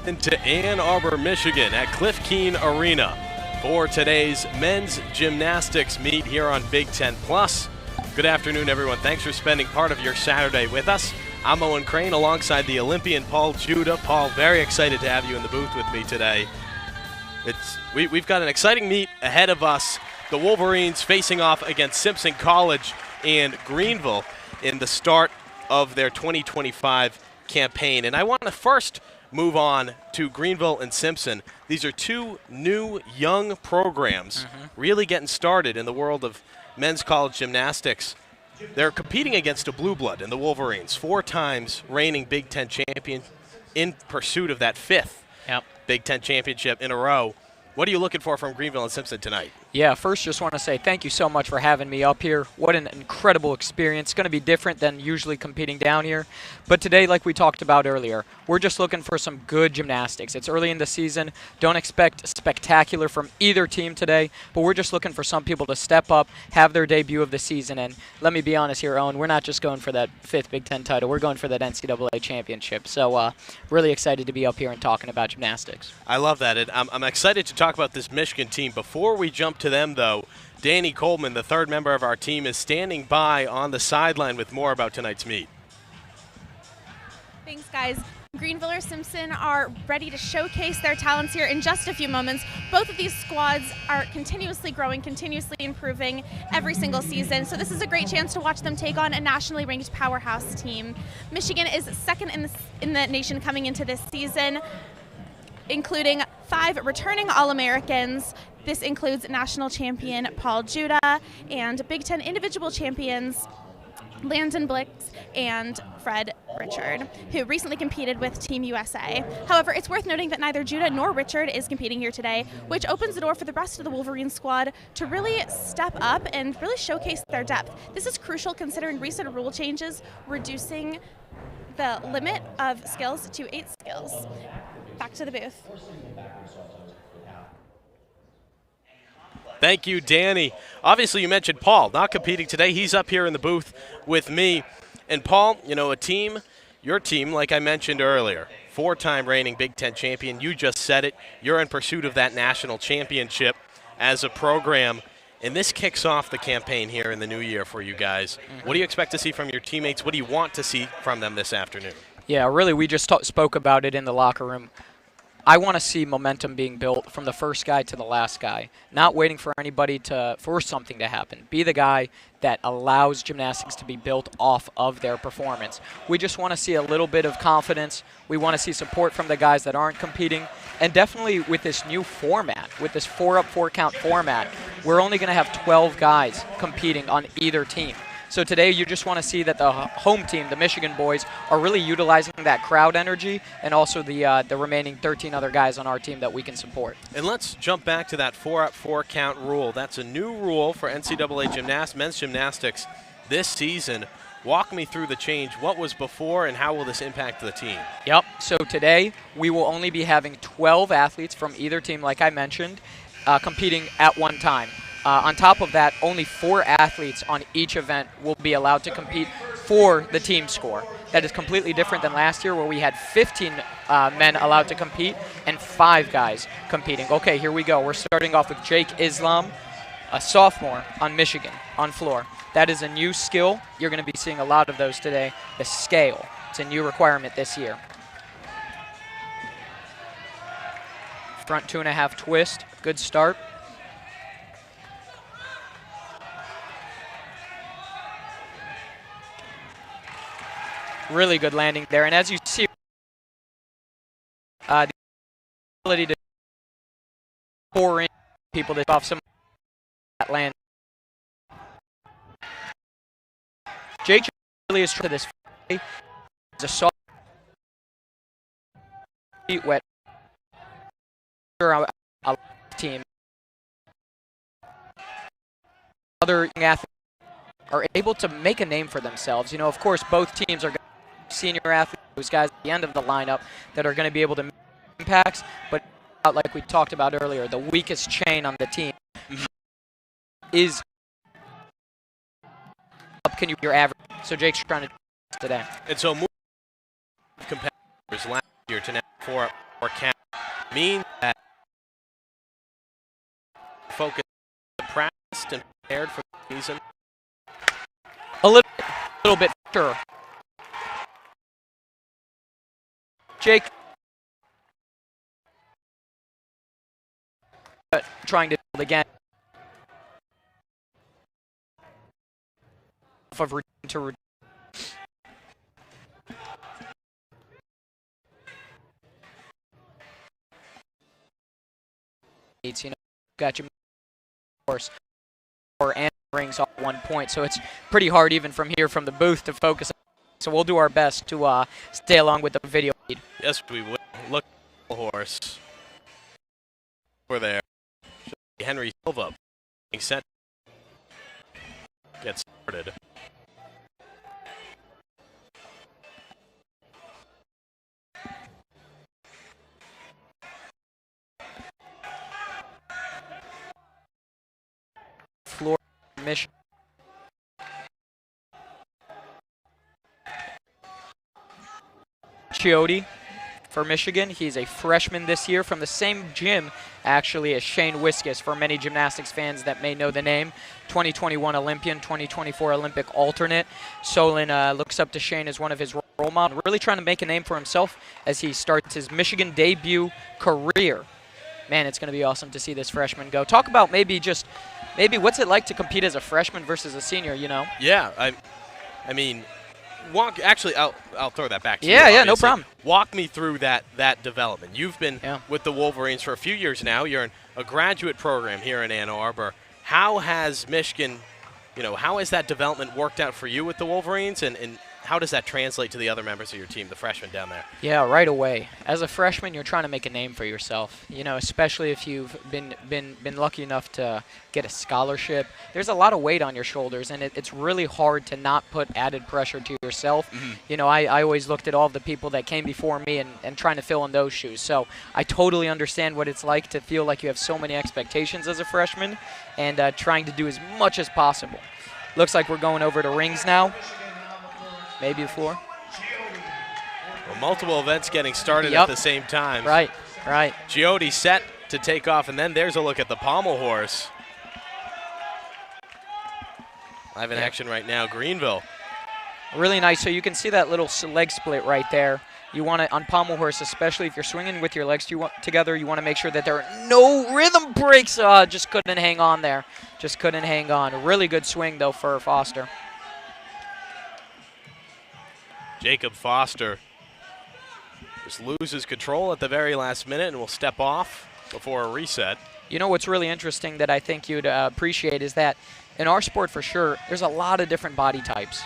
into Ann Arbor, Michigan at Cliff Keen Arena for today's men's gymnastics meet here on Big Ten Plus. Good afternoon, everyone. Thanks for spending part of your Saturday with us. I'm Owen Crane alongside the Olympian Paul Judah. Paul, very excited to have you in the booth with me today. We've got an exciting meet ahead of us. The Wolverines facing off against Simpson College and Greenville in the start of their 2025 campaign. And I want to first move on to Greenville and Simpson. These are two new young programs really getting started in the world of men's college gymnastics. They're competing against a blue blood in the Wolverines, 4 times reigning Big Ten champion in pursuit of that 5th Big Ten championship in a row. What are you looking for from Greenville and Simpson tonight? Yeah, first just want to say thank you so much for having me up here. What an incredible experience. It's going to be different than usually competing down here. But today, like we talked about earlier, we're just looking for some good gymnastics. It's early in the season. Don't expect spectacular from either team today, but we're just looking for some people to step up, have their debut of the season. And let me be honest here, Owen, we're not just going for that 5th Big Ten title. We're going for that NCAA championship. So really excited to be up here and talking about gymnastics. I love that. And I'm excited to talk about this Michigan team. Before we jump to them, though, Danny Coleman, the 3rd member of our team, is standing by on the sideline with more about tonight's meet. Thanks, guys. Greenville or Simpson are ready to showcase their talents here in just a few moments. Both of these squads are continuously growing, continuously improving every single season. So this is a great chance to watch them take on a nationally ranked powerhouse team. Michigan is 2nd in the nation coming into this season, including 5 returning All-Americans. This includes national champion Paul Judah and Big Ten individual champions Landon Blix and Fred Richard, who recently competed with Team USA. However, it's worth noting that neither Judah nor Richard is competing here today, which opens the door for the rest of the Wolverine squad to really step up and really showcase their depth. This is crucial considering recent rule changes reducing the limit of skills to 8 skills. Back to the booth. Thank you, Danny. Obviously, you mentioned Paul not competing today. He's up here in the booth with me. And Paul, you know, your team, like I mentioned earlier, 4-time reigning Big Ten champion. You just said it. You're in pursuit of that national championship as a program. And this kicks off the campaign here in the new year for you guys. What do you expect to see from your teammates? What do you want to see from them this afternoon? Yeah, really, we just spoke about it in the locker room. I want to see momentum being built from the first guy to the last guy, not waiting for anybody for something to happen. Be the guy that allows gymnastics to be built off of their performance. We just want to see a little bit of confidence. We want to see support from the guys that aren't competing. And definitely with this new format, with this 4-up, 4-count format, we're only going to have 12 guys competing on either team. So today you just want to see that the home team, the Michigan boys, are really utilizing that crowd energy and also the remaining 13 other guys on our team that we can support. And let's jump back to that 4-up, 4-count rule. That's a new rule for NCAA men's gymnastics this season. Walk me through the change. What was before and how will this impact the team? Yep, so today we will only be having 12 athletes from either team, like I mentioned, competing at one time. On top of that, only 4 athletes on each event will be allowed to compete for the team score. That is completely different than last year where we had 15 men allowed to compete and 5 guys competing. Okay, here we go. We're starting off with Jake Islam, a sophomore on Michigan, on floor. That is a new skill. You're going to be seeing a lot of those today. The scale. It's a new requirement this year. Front 2.5 twist. Good start. Really good landing there, and as you see, the ability to pour in people to off some of that land. Jake really is to this. It's a soft, feet wet. A team. Other young athletes are able to make a name for themselves. You know, of course, both teams are senior athletes, those guys at the end of the lineup that are going to be able to make impacts, but like we talked about earlier, the weakest chain on the team is up. Can you your average? So Jake's trying to today. And so competitors last year to now 4-up, or count means that focus practiced and prepared for the season? A little bit, sure. Jake trying to build again. Of to you know, got your course or and rings off 1 point, so it's pretty hard even from here from the booth to focus. So we'll do our best to stay along with the video feed. Yes, we will. Look at the horse. Over there. Henry Silva being set. Get started. Floor mission. Chiotti for Michigan. He's a freshman this year from the same gym, actually, as Shane Wiskus, for many gymnastics fans that may know the name. 2021 Olympian, 2024 Olympic alternate. Solon looks up to Shane as one of his role models, really trying to make a name for himself as he starts his Michigan debut career. Man, it's going to be awesome to see this freshman go. Talk about maybe what's it like to compete as a freshman versus a senior, you know? Yeah, I mean, actually, I'll throw that back to you. Yeah, no problem. Walk me through that development. You've been with the Wolverines for a few years now. You're in a graduate program here in Ann Arbor. How has Michigan, how has that development worked out for you with the Wolverines, and how does that translate to the other members of your team, the freshmen down there? Yeah, right away. As a freshman, you're trying to make a name for yourself. Especially if you've been lucky enough to get a scholarship. There's a lot of weight on your shoulders, and it's really hard to not put added pressure to yourself. Mm-hmm. I always looked at all the people that came before me and trying to fill in those shoes. So I totally understand what it's like to feel like you have so many expectations as a freshman and trying to do as much as possible. Looks like we're going over to rings now. Maybe the floor. Well, multiple events getting started at the same time. Right. Chiotti set to take off, and then there's a look at the pommel horse. Live in action right now, Greenville. Really nice. So you can see that little leg split right there. You want to, on pommel horse, especially if you're swinging with your legs together, you want to make sure that there are no rhythm breaks. Just couldn't hang on there. Just couldn't hang on. A really good swing, though, for Foster. Jacob Foster just loses control at the very last minute and will step off before a reset. What's really interesting that I think you'd appreciate is that in our sport, for sure, there's a lot of different body types.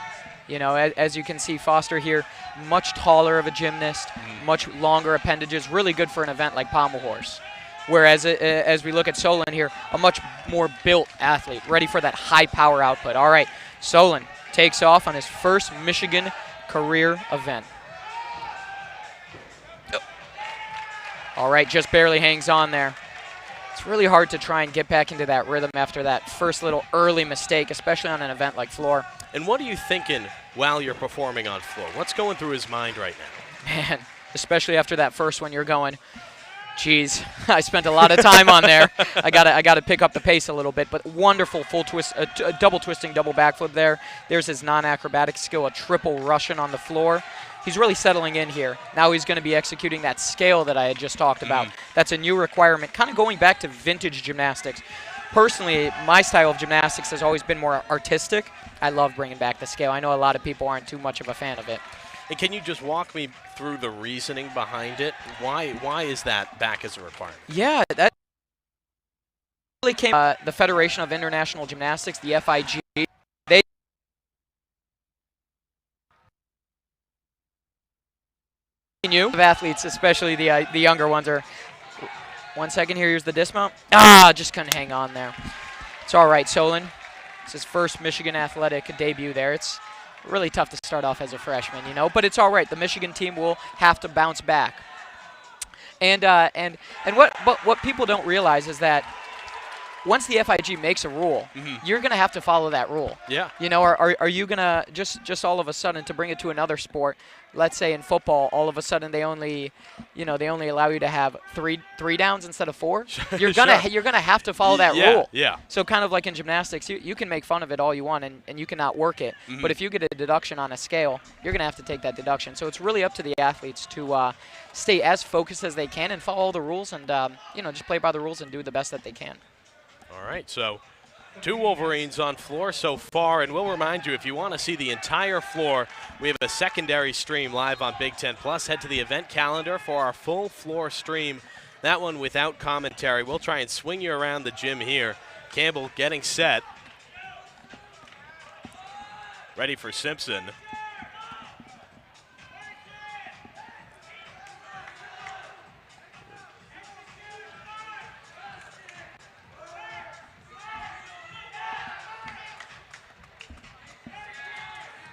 As you can see, Foster here, much taller of a gymnast, much longer appendages, really good for an event like pommel horse. Whereas as we look at Solon here, a much more built athlete, ready for that high power output. All right, Solon takes off on his first Michigan career event. All right, just barely hangs on there. It's really hard to try and get back into that rhythm after that first little early mistake, especially on an event like floor. And what are you thinking while you're performing on floor? What's going through his mind right now? Man, especially after that first one, you're going, geez, I spent a lot of time on there. I gotta pick up the pace a little bit, but wonderful full twist, double twisting, double backflip there. There's his non-acrobatic skill, a triple Russian on the floor. He's really settling in here. Now he's going to be executing that scale that I had just talked about. That's a new requirement, kind of going back to vintage gymnastics. Personally, my style of gymnastics has always been more artistic. I love bringing back the scale. I know a lot of people aren't too much of a fan of it. And can you just walk me through the reasoning behind it? Why is that back as a requirement? Yeah, that really came the Federation of International Gymnastics, the FIG. They of athletes, especially the younger ones, are. 1 second here. Here's the dismount. Just couldn't hang on there. It's all right, Solon. It's his first Michigan athletic debut there. It's really tough to start off as a freshman, but it's all right. The Michigan team will have to bounce back. And what people don't realize is that once the FIG makes a rule, you're going to have to follow that rule. Yeah. You know, are you going to just all of a sudden, to bring it to another sport, let's say in football, all of a sudden they only allow you to have three downs instead of 4? You're going to have to follow that rule. Yeah. So kind of like in gymnastics, you can make fun of it all you want and you cannot work it. But if you get a deduction on a scale, you're going to have to take that deduction. So it's really up to the athletes to stay as focused as they can and follow all the rules and just play by the rules and do the best that they can. All right, so 2 Wolverines on floor so far, and we'll remind you, if you want to see the entire floor, we have a secondary stream live on Big Ten Plus. Head to the event calendar for our full floor stream, that one without commentary. We'll try and swing you around the gym here. Campbell getting set. Ready for Simpson.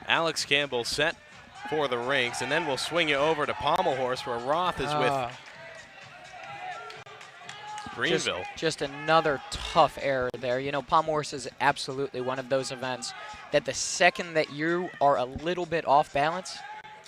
Alex Campbell set for the rings, and then we'll swing you over to pommel horse where Roth is with Greenville. Just another tough error there. You know, pommel horse is absolutely one of those events that the second that you are a little bit off balance,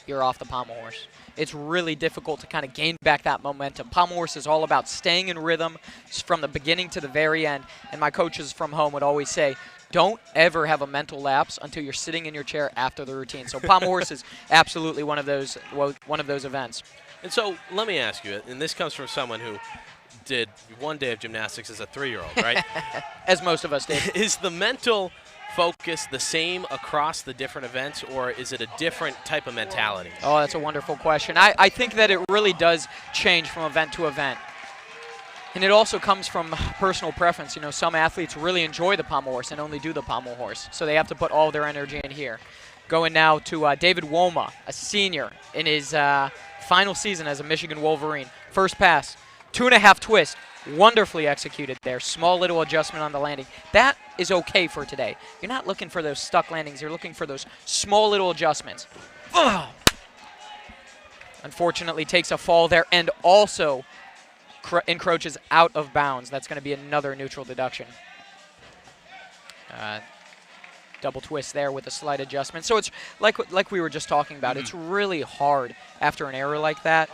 you're off the pommel horse. It's really difficult to kind of gain back that momentum. Pommel horse is all about staying in rhythm from the beginning to the very end, and my coaches from home would always say, don't ever have a mental lapse until you're sitting in your chair after the routine. So pommel horse is absolutely one of those events. And so let me ask you, and this comes from someone who did 1 day of gymnastics as a 3-year-old, right? As most of us did. Is the mental focus the same across the different events, or is it a different type of mentality? Oh, that's a wonderful question. I think that it really does change from event to event. And it also comes from personal preference. You know, some athletes really enjoy the pommel horse and only do the pommel horse, so they have to put all their energy in here. Going now to David Woma, a senior in his final season as a Michigan Wolverine. First pass, 2.5 twist, wonderfully executed there. Small little adjustment on the landing. That is okay for today. You're not looking for those stuck landings. You're looking for those small little adjustments. Ugh. Unfortunately, takes a fall there and also encroaches out of bounds. That's going to be another neutral deduction. Double twist there with a slight adjustment. So it's like we were just talking about. It's really hard after an error like that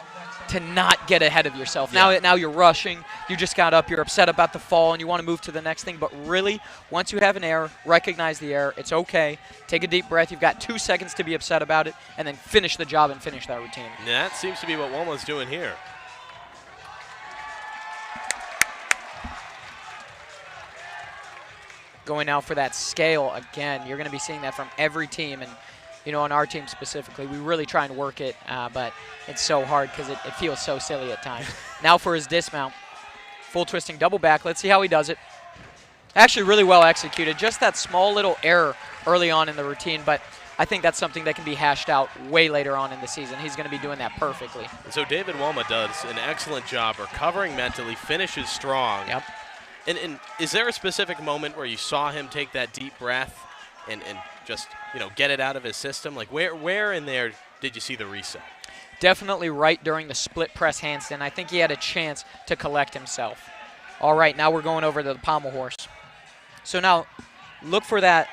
to not get ahead of yourself. Yeah. Now you're rushing. You just got up. You're upset about the fall, and you want to move to the next thing. But really, once you have an error, recognize the error. It's okay. Take a deep breath. You've got 2 seconds to be upset about it, and then finish the job and finish that routine. And that seems to be what Woma's doing here. Going now for that scale again. You're going to be seeing that from every team, and on our team specifically, we really try and work it, but it's so hard because it feels so silly at times. Now for his dismount, full twisting double back. Let's see how he does it. Actually really well executed. Just that small little error early on in the routine, but I think that's something that can be hashed out way later on in the season. He's going to be doing that perfectly. And so David Woma does an excellent job recovering mentally, finishes strong. Yep. And is there a specific moment where you saw him take that deep breath and just, get it out of his system? Like where in there did you see the reset? Definitely right during the split press handstand. I think he had a chance to collect himself. All right, now we're going over to the pommel horse. So now look for that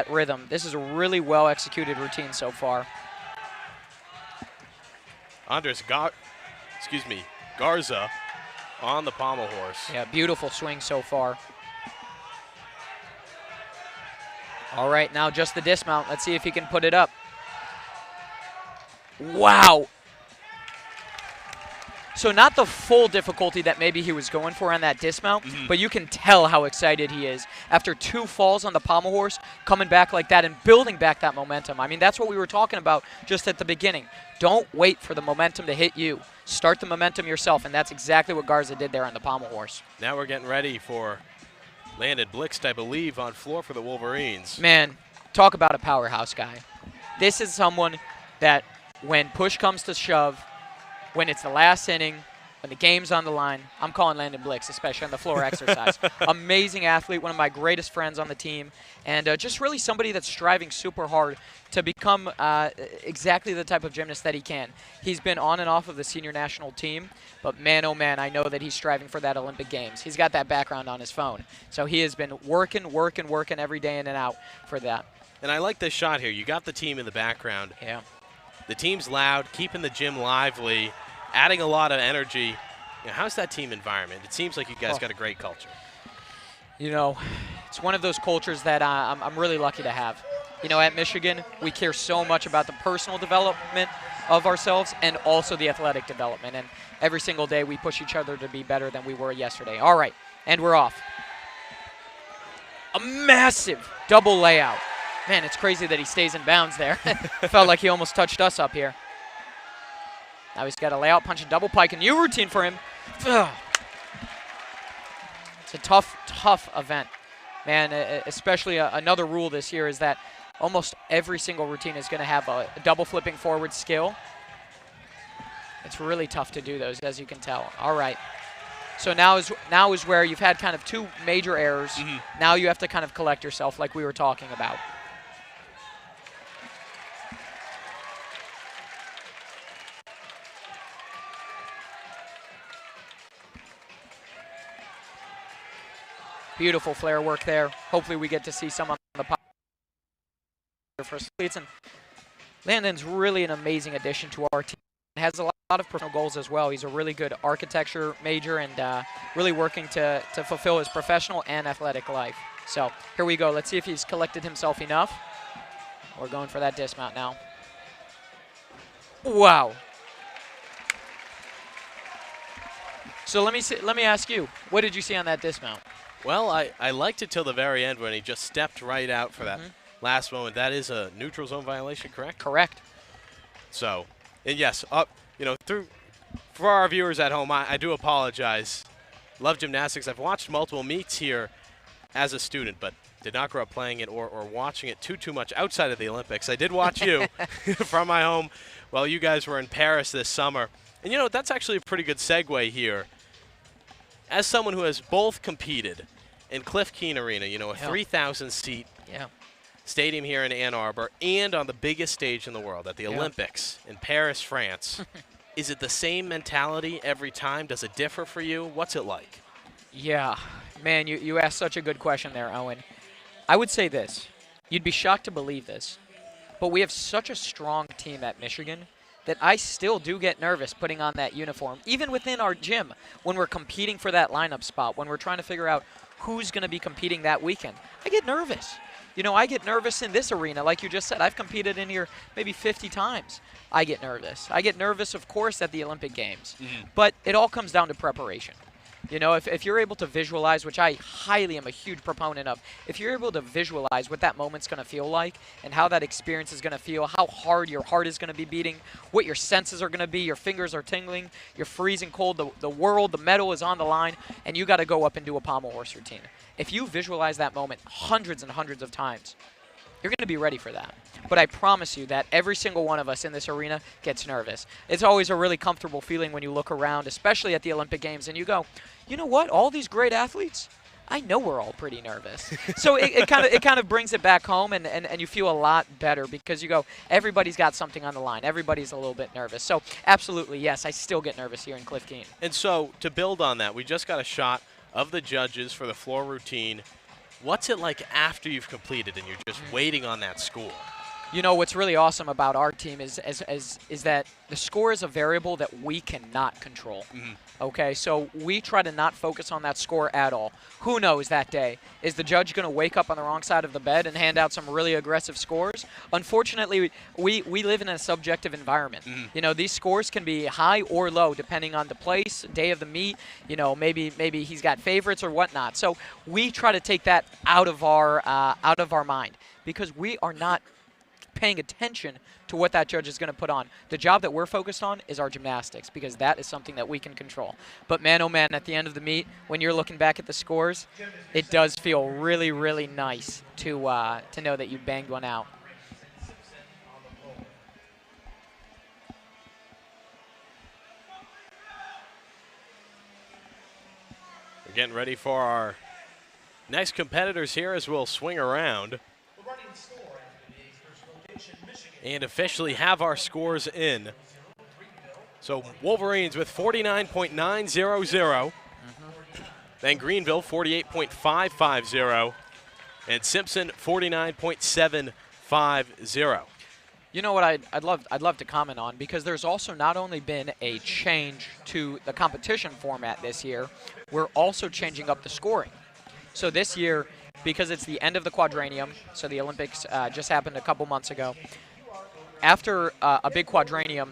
rhythm. This is a really well executed routine so far. Garza on the pommel horse. Yeah, beautiful swing so far. All right, now just the dismount. Let's see if he can put it up. Wow. So not the full difficulty that maybe he was going for on that dismount, but you can tell how excited he is after 2 falls on the pommel horse, coming back like that and building back that momentum. I mean, that's what we were talking about just at the beginning. Don't wait for the momentum to hit you. Start the momentum yourself, and that's exactly what Garza did there on the pommel horse. Now we're getting ready for Landon Blixt, I believe, on floor for the Wolverines. Man, talk about a powerhouse guy. This is someone that when push comes to shove, when it's the last inning, When the game's on the line, I'm calling Landon Blix, especially on the floor exercise. Amazing athlete, one of my greatest friends on the team, and just really somebody that's striving super hard to become exactly the type of gymnast that he can. He's been on and off of the senior national team, but man, oh man, I know that he's striving for that Olympic Games. He's got that background on his phone. So he has been working every day in and out for that. And I like this shot here. You got the team in the background. Yeah. The team's loud, keeping the gym lively, adding a lot of energy. You know, how's that team environment? It seems like you guys got a great culture. You know, it's one of those cultures that I'm really lucky to have. You know, at Michigan, we care so much about the personal development of ourselves and also the athletic development. And every single day we push each other to be better than we were yesterday. All right, and we're off. A massive double layout. Man, it's crazy that he stays in bounds there. Felt like he almost touched us up here. Now he's got a layout, punch, and double pike, a new routine for him. Ugh. It's a tough event. Man, especially another rule this year is that almost every single routine is going to have a double flipping forward skill. It's really tough to do those, as you can tell. All right. So now is where you've had kind of two major errors. Now you have to kind of collect yourself like we were talking about. Beautiful flare work there. Hopefully we get to see some on the pop for cleats. And Landon's really an amazing addition to our team. Has a lot of personal goals as well. He's a really good architecture major and really working to fulfill his professional and athletic life. So here we go. Let's see if he's collected himself enough. We're going for that dismount now. Wow. So let me ask you, what did you see on that dismount? Well, I liked it till the very end when he just stepped right out for that last moment. That is a neutral zone violation, correct? Correct. So, and yes, you know, for our viewers at home, I do apologize. Love gymnastics. I've watched multiple meets here as a student, but did not grow up playing it or watching it too much outside of the Olympics. I did watch you from my home while you guys were in Paris this summer. And, you know, that's actually a pretty good segue here. As someone who has both competed in Cliff Keen Arena, you know, a 3,000-seat stadium here in Ann Arbor, and on the biggest stage in the world at the Olympics in Paris, France, is it the same mentality every time? Does it differ for you? What's it like? Yeah. Man, you asked such a good question there, Owen. I would say this. You'd be shocked to believe this, but we have such a strong team at Michigan that I still do get nervous putting on that uniform, even within our gym, when we're competing for that lineup spot, when we're trying to figure out who's going to be competing that weekend. I get nervous. You know, I get nervous in this arena. Like you just said, I've competed in here maybe 50 times. I get nervous. I get nervous, of course, at the Olympic Games. But it all comes down to preparation. You know, if you're able to visualize, which I highly am a huge proponent of, if you're able to visualize what that moment's going to feel like and how that experience is going to feel, how hard your heart is going to be beating, what your senses are going to be, your fingers are tingling, you're freezing cold, the world, the medal is on the line, and you got to go up and do a pommel horse routine. If you visualize that moment hundreds and hundreds of times, you're going to be ready for that. But I promise you that every single one of us in this arena gets nervous. It's always a really comfortable feeling when you look around, especially at the Olympic Games, and you go, you know what? All these great athletes, I know we're all pretty nervous. So it kind of brings it back home, and you feel a lot better because you go, everybody's got something on the line. Everybody's a little bit nervous. So absolutely, yes, I still get nervous here in Cliff Keen. And so to build on that, we just got a shot of the judges for the floor routine. What's it like after you've completed and you're just waiting on that score? You know, what's really awesome about our team is that the score is a variable that we cannot control. Okay, so we try to not focus on that score at all. Who knows that day? Is the judge going to wake up on the wrong side of the bed and hand out some really aggressive scores? Unfortunately, we live in a subjective environment. You know, these scores can be high or low depending on the place, day of the meet. You know, maybe he's got favorites or whatnot. So we try to take that out of our mind because we are not paying attention to what that judge is going to put on. The job that we're focused on is our gymnastics because that is something that we can control. But man, oh man, at the end of the meet, when you're looking back at the scores, it does feel really, really nice to know that you banged one out. We're getting ready for our next competitors here as we'll swing around and officially have our scores in. So Wolverines with 49.900, then Greenville 48.550, and Simpson 49.750. You know what I'd love to comment on, because there's also not only been a change to the competition format this year, we're also changing up the scoring. So this year, because it's the end of the quadrennium, so the Olympics just happened a couple months ago, after a big quadrennium,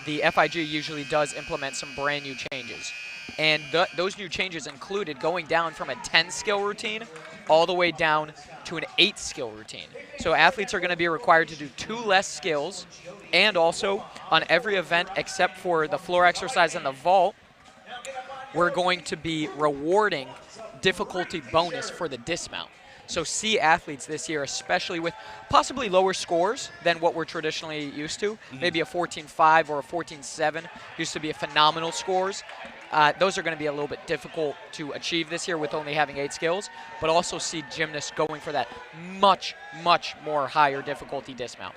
the FIG usually does implement some brand new changes. And those new changes included going down from a 10-skill routine all the way down to an 8-skill routine. So athletes are going to be required to do 2 less skills, and also on every event except for the floor exercise and the vault, we're going to be rewarding difficulty bonus for the dismount. So see athletes this year, especially with possibly lower scores than what we're traditionally used to. Maybe a 14.5 or a 14.7 used to be a phenomenal scores. Those are going to be a little bit difficult to achieve this year with only having 8 skills, but also see gymnasts going for that much, much more higher difficulty dismount,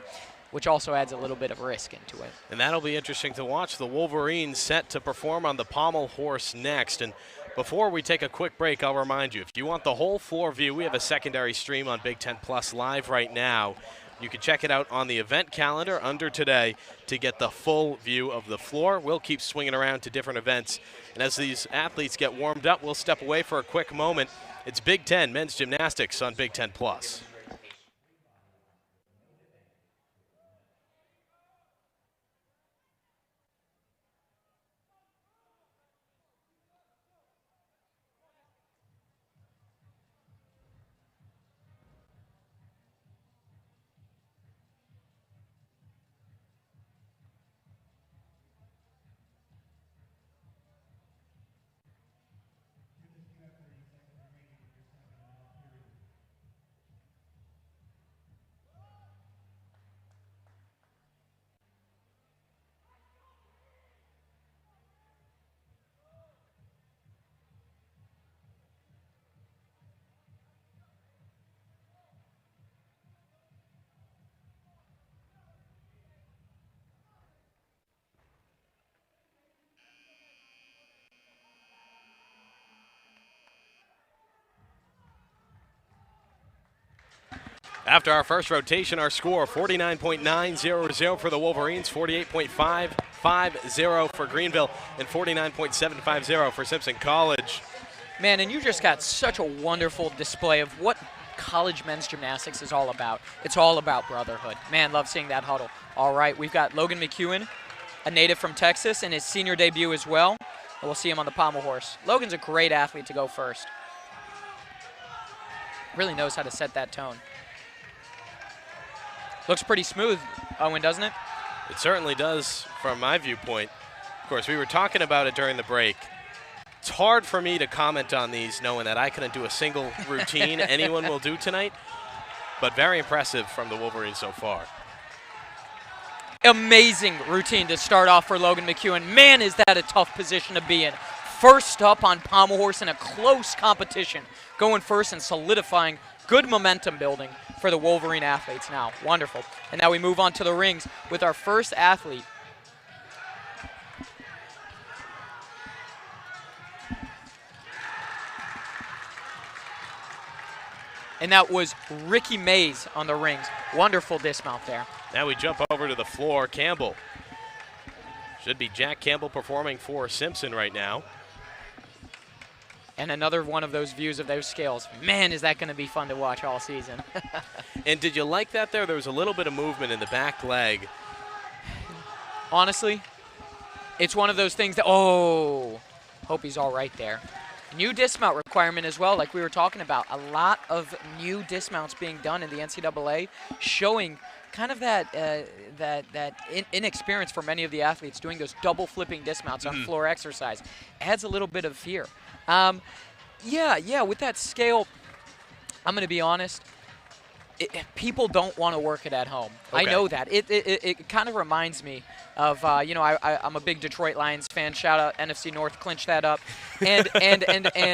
which also adds a little bit of risk into it. And that'll be interesting to watch. The Wolverines set to perform on the pommel horse next. And before we take a quick break, I'll remind you, if you want the whole floor view, we have a secondary stream on Big Ten Plus live right now. You can check it out on the event calendar under today to get the full view of the floor. We'll keep swinging around to different events. And as these athletes get warmed up, we'll step away for a quick moment. It's Big Ten Men's Gymnastics on Big Ten Plus. After our first rotation, our score 49.900 for the Wolverines, 48.550 for Greenville, and 49.750 for Simpson College. Man, and you just got such a wonderful display of what college men's gymnastics is all about. It's all about brotherhood. Man, love seeing that huddle. All right, we've got Logan McEwen, a native from Texas, in his senior debut as well. And we'll see him on the pommel horse. Logan's a great athlete to go first. Really knows how to set that tone. Looks pretty smooth, Owen, doesn't it? It certainly does from my viewpoint. Of course, we were talking about it during the break. It's hard for me to comment on these knowing that I couldn't do a single routine anyone will do tonight, but very impressive from the Wolverines so far. Amazing routine to start off for Logan McEwen. Man, is that a tough position to be in. First up on pommel horse in a close competition, going first and solidifying good momentum building for the Wolverine athletes now. Wonderful. And now we move on to the rings with our first athlete. And that was Ricky Mays on the rings. Wonderful dismount there. Now we jump over to the floor. Campbell. Should be Jack Campbell performing for Simpson right now. And another one of those views of those scales. Man, is that going to be fun to watch all season. And did you like that there? There was a little bit of movement in the back leg. Honestly, it's one of those things that, oh, hope he's all right there. New dismount requirement as well, like we were talking about. A lot of new dismounts being done in the NCAA, showing kind of that inexperience for many of the athletes doing those double flipping dismounts on floor exercise. Adds a little bit of fear. Yeah, with that scale, I'm going to be honest, people don't want to work it at home. Okay. I know that. It kind of reminds me of I'm a big Detroit Lions fan. Shout out NFC North, clinch that up. And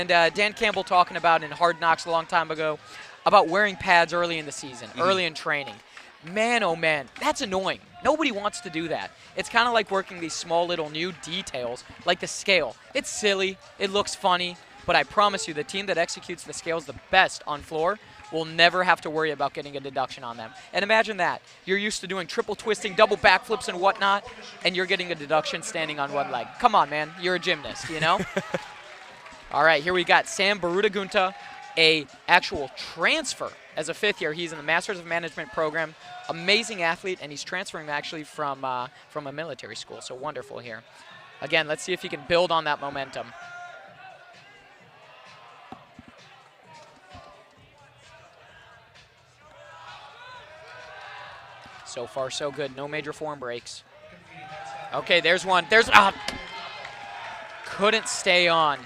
Dan Campbell talking about in Hard Knocks a long time ago about wearing pads early in the season, early in training. Man, oh man, that's annoying. Nobody wants to do that. It's kind of like working these small little new details, like the scale. It's silly, it looks funny, but I promise you the team that executes the scales the best on floor will never have to worry about getting a deduction on them. And imagine that. You're used to doing triple twisting, double backflips and whatnot, and you're getting a deduction standing on one leg. Come on, man. You're a gymnast, you know? All right, here we got Sam Barudagunta, a actual transfer as a fifth year. He's in the Masters of Management program. Amazing athlete, and he's transferring actually from a military school, so wonderful here. Again, let's see if he can build on that momentum. So far, so good. No major form breaks. Okay, there's one. Couldn't stay on.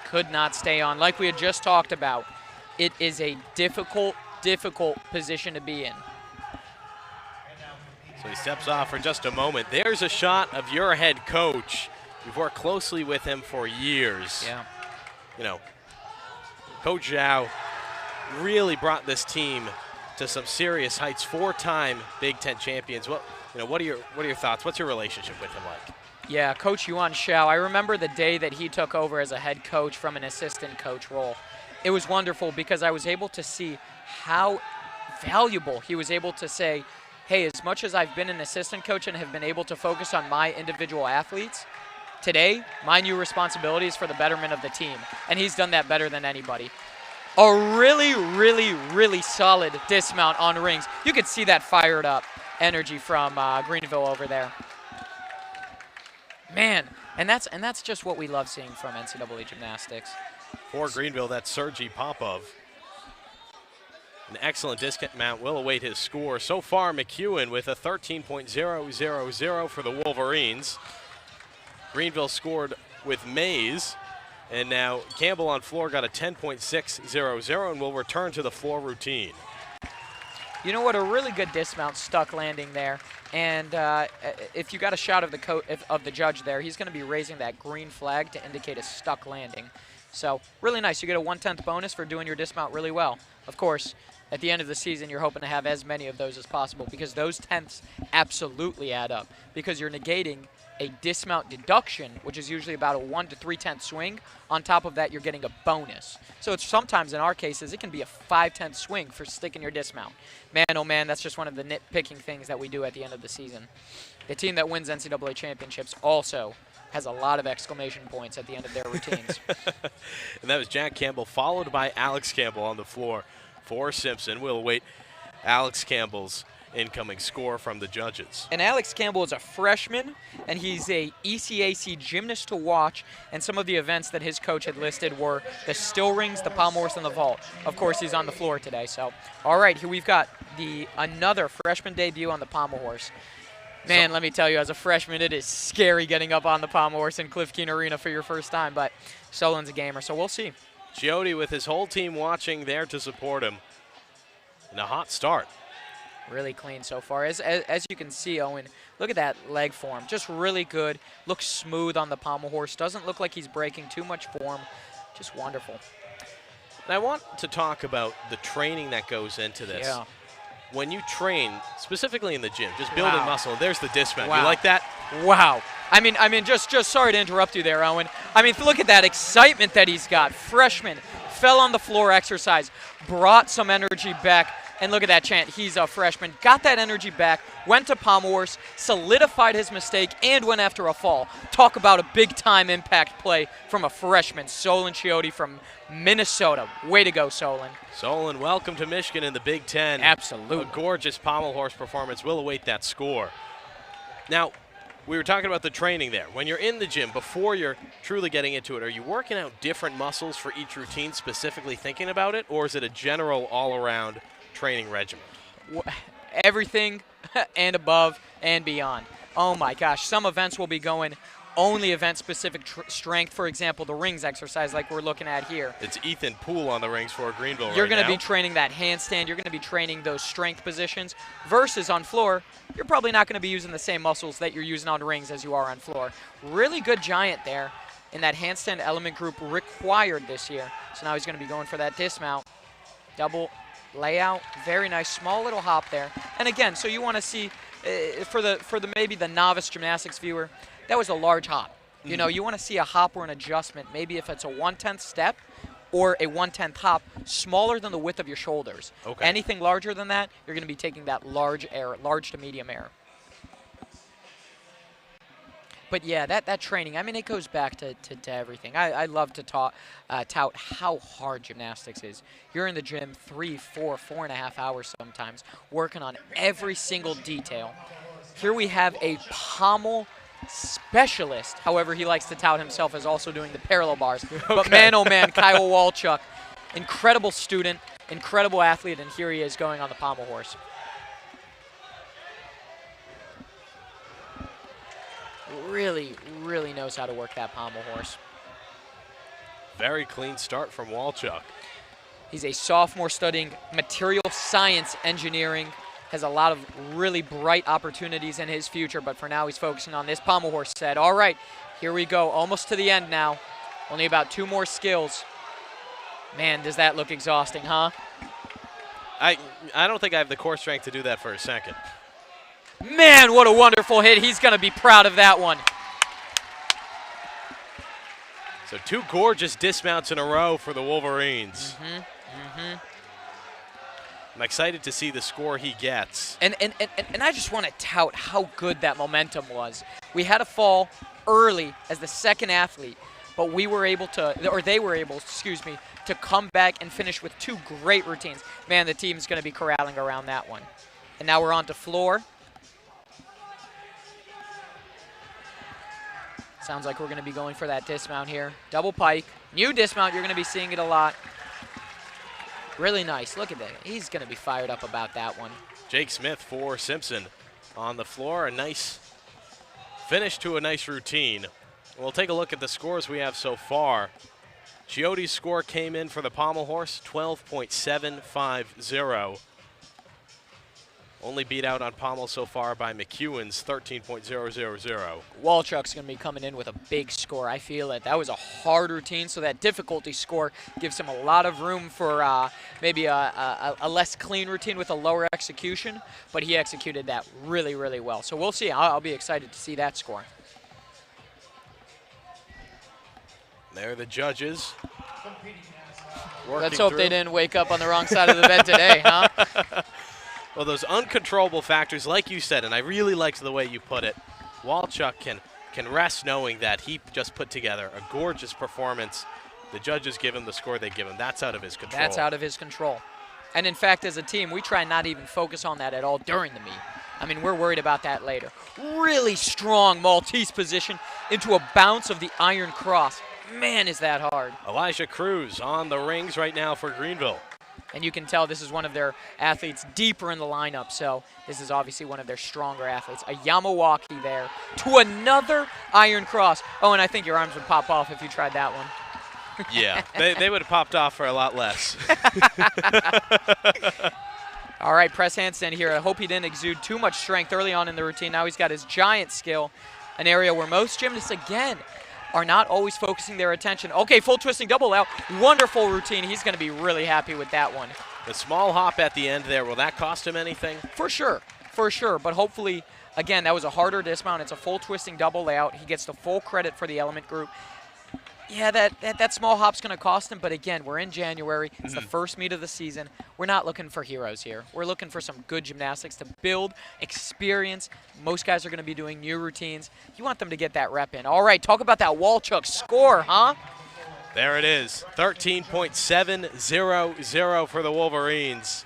Could not stay on. Like we had just talked about, it is a difficult position to be in. So he steps off for just a moment. There's a shot of your head coach. You've worked closely with him for years. Yeah. You know, Coach Zhao really brought this team to some serious heights. 4-time Big Ten champions. What are your thoughts? What's your relationship with him like? Yeah, Coach Yuan Shao. I remember the day that he took over as a head coach from an assistant coach role. It was wonderful because I was able to see how valuable he was able to say, hey, as much as I've been an assistant coach and have been able to focus on my individual athletes, today my new responsibility is for the betterment of the team. And he's done that better than anybody. A really, really, really solid dismount on rings. You could see that fired up energy from Greenville over there. Man, and that's just what we love seeing from NCAA gymnastics. For Greenville, that's Sergei Popov. An excellent dismount will await his score. So far, McEwen with a 13.000 for the Wolverines. Greenville scored with Mays. And now Campbell on floor got a 10.600 and will return to the floor routine. You know what? A really good dismount, stuck landing there. And if you got a shot of the judge there, he's going to be raising that green flag to indicate a stuck landing. So really nice. You get a 1/10 bonus for doing your dismount really well. Of course, at the end of the season, you're hoping to have as many of those as possible because those tenths absolutely add up because you're negating a dismount deduction, which is usually about a 1 to 3/10 swing. On top of that, you're getting a bonus. So it's sometimes, in our cases, it can be a 5/10 swing for sticking your dismount. Man, oh man, that's just one of the nitpicking things that we do at the end of the season. The team that wins NCAA championships also has a lot of exclamation points at the end of their routines. And that was Jack Campbell, followed by Alex Campbell on the floor for Simpson. We'll await Alex Campbell's incoming score from the judges. And Alex Campbell is a freshman, and he's a ECAC gymnast to watch, and some of the events that his coach had listed were the still rings, the pommel horse, and the vault. Of course, he's on the floor today. So, all right, here we've got another freshman debut on the pommel horse. Man, let me tell you, as a freshman, it is scary getting up on the pommel horse in Cliff Keen Arena for your first time, but Solon's a gamer, so we'll see. Chiotti with his whole team watching there to support him. And a hot start. Really clean so far. As you can see, Owen, look at that leg form. Just really good. Looks smooth on the pommel horse. Doesn't look like he's breaking too much form. Just wonderful. And I want to talk about the training that goes into this. Yeah. When you train, specifically in the gym, just building muscle, there's the dismount. Wow. You like that? Wow. I mean, just sorry to interrupt you there, Owen. I mean, look at that excitement that he's got. Freshman, fell on the floor exercise, brought some energy back. And look at that chant. He's a freshman. Got that energy back, went to pommel horse, solidified his mistake, and went after a fall. Talk about a big-time impact play from a freshman, Solon Chiotti from Minnesota. Way to go, Solon. Solon, welcome to Michigan in the Big Ten. Absolutely. A gorgeous pommel horse performance. We'll await that score. Now, we were talking about the training there. When you're in the gym, before you're truly getting into it, are you working out different muscles for each routine, specifically thinking about it, or is it a general all-around training regimen? Everything and above and beyond. Oh my gosh, some events will be going only event-specific strength, for example, the rings exercise like we're looking at here. It's Ethan Poole on the rings for Greenville You're right going to now. be training that handstand. You're going to be training those strength positions versus on floor, you're probably not going to be using the same muscles that you're using on rings as you are on floor. Really good giant there in that handstand element group required this year. So now he's going to be going for that dismount. Double layout, very nice, small little hop there. And again, so you want to see, for the maybe the novice gymnastics viewer, that was a large hop. You know, you want to see a hop or an adjustment, maybe if it's a 1/10 step or a 1/10 hop, smaller than the width of your shoulders. Okay. Anything larger than that, you're going to be taking that large to medium error. But yeah, that training, I mean, it goes back to everything. I love to tout how hard gymnastics is. You're in the gym 3, 4, 4.5 hours sometimes, working on every single detail. Here we have a pommel specialist. However, he likes to tout himself as also doing the parallel bars. Okay. But man, oh man, Kyle Walchuk, incredible student, incredible athlete, and here he is going on the pommel horse. Really, really knows how to work that pommel horse. Very clean start from Walchuk. He's a sophomore studying material science engineering. Has a lot of really bright opportunities in his future, but for now he's focusing on this pommel horse set. All right, here we go, almost to the end now. Only about 2 more skills. Man, does that look exhausting, huh? I don't think I have the core strength to do that for a second. Man, what a wonderful hit. He's going to be proud of that one. So 2 gorgeous dismounts in a row for the Wolverines. I'm excited to see the score he gets. And I just want to tout how good that momentum was. We had a fall early as the second athlete, but we were able to, or they were able, excuse me, to come back and finish with 2 great routines. Man, the team's going to be corralling around that one. And now we're on to floor. Sounds like we're going to be going for that dismount here. Double pike. New dismount. You're going to be seeing it a lot. Really nice. Look at that. He's going to be fired up about that one. Jake Smith for Simpson on the floor. A nice finish to a nice routine. We'll take a look at the scores we have so far. Chiody's score came in for the pommel horse, 12.750. Only beat out on pommel so far by McEwen's 13.000. Walchuk's going to be coming in with a big score. I feel it. That was a hard routine, so that difficulty score gives him a lot of room for maybe a less clean routine with a lower execution, but he executed that really, really well. So we'll see. I'll be excited to see that score. There are the judges. Let's hope they didn't wake up on the wrong side of the bed today, huh? Well, those uncontrollable factors, like you said, and I really liked the way you put it, Walchuk can rest knowing that he just put together a gorgeous performance. The judges give him the score they give him. That's out of his control. That's out of his control. And in fact, as a team, we try not even focus on that at all during the meet. I mean, we're worried about that later. Really strong Maltese position into a bounce of the iron cross. Man, is that hard. Elijah Cruz on the rings right now for Greenville. And you can tell this is one of their athletes deeper in the lineup, so this is obviously one of their stronger athletes. A Yamawaki there to another iron cross. Oh, and I think your arms would pop off if you tried that one. Yeah, they would have popped off for a lot less. All right, press handstand here. I hope he didn't exude too much strength early on in the routine. Now he's got his giant skill, an area where most gymnasts, again, are not always focusing their attention. Okay, full twisting double out. Wonderful routine. He's going to be really happy with that one. The small hop at the end there, will that cost him anything? For sure. But hopefully, again, that was a harder dismount. It's a full twisting double layout. He gets the full credit for the element group. Yeah, that small hop's going to cost him, but again, we're in January. It's the first meet of the season. We're not looking for heroes here. We're looking for some good gymnastics to build experience. Most guys are going to be doing new routines. You want them to get that rep in. All right, talk about that Walchuk score, huh? There it is, 13.700 for the Wolverines.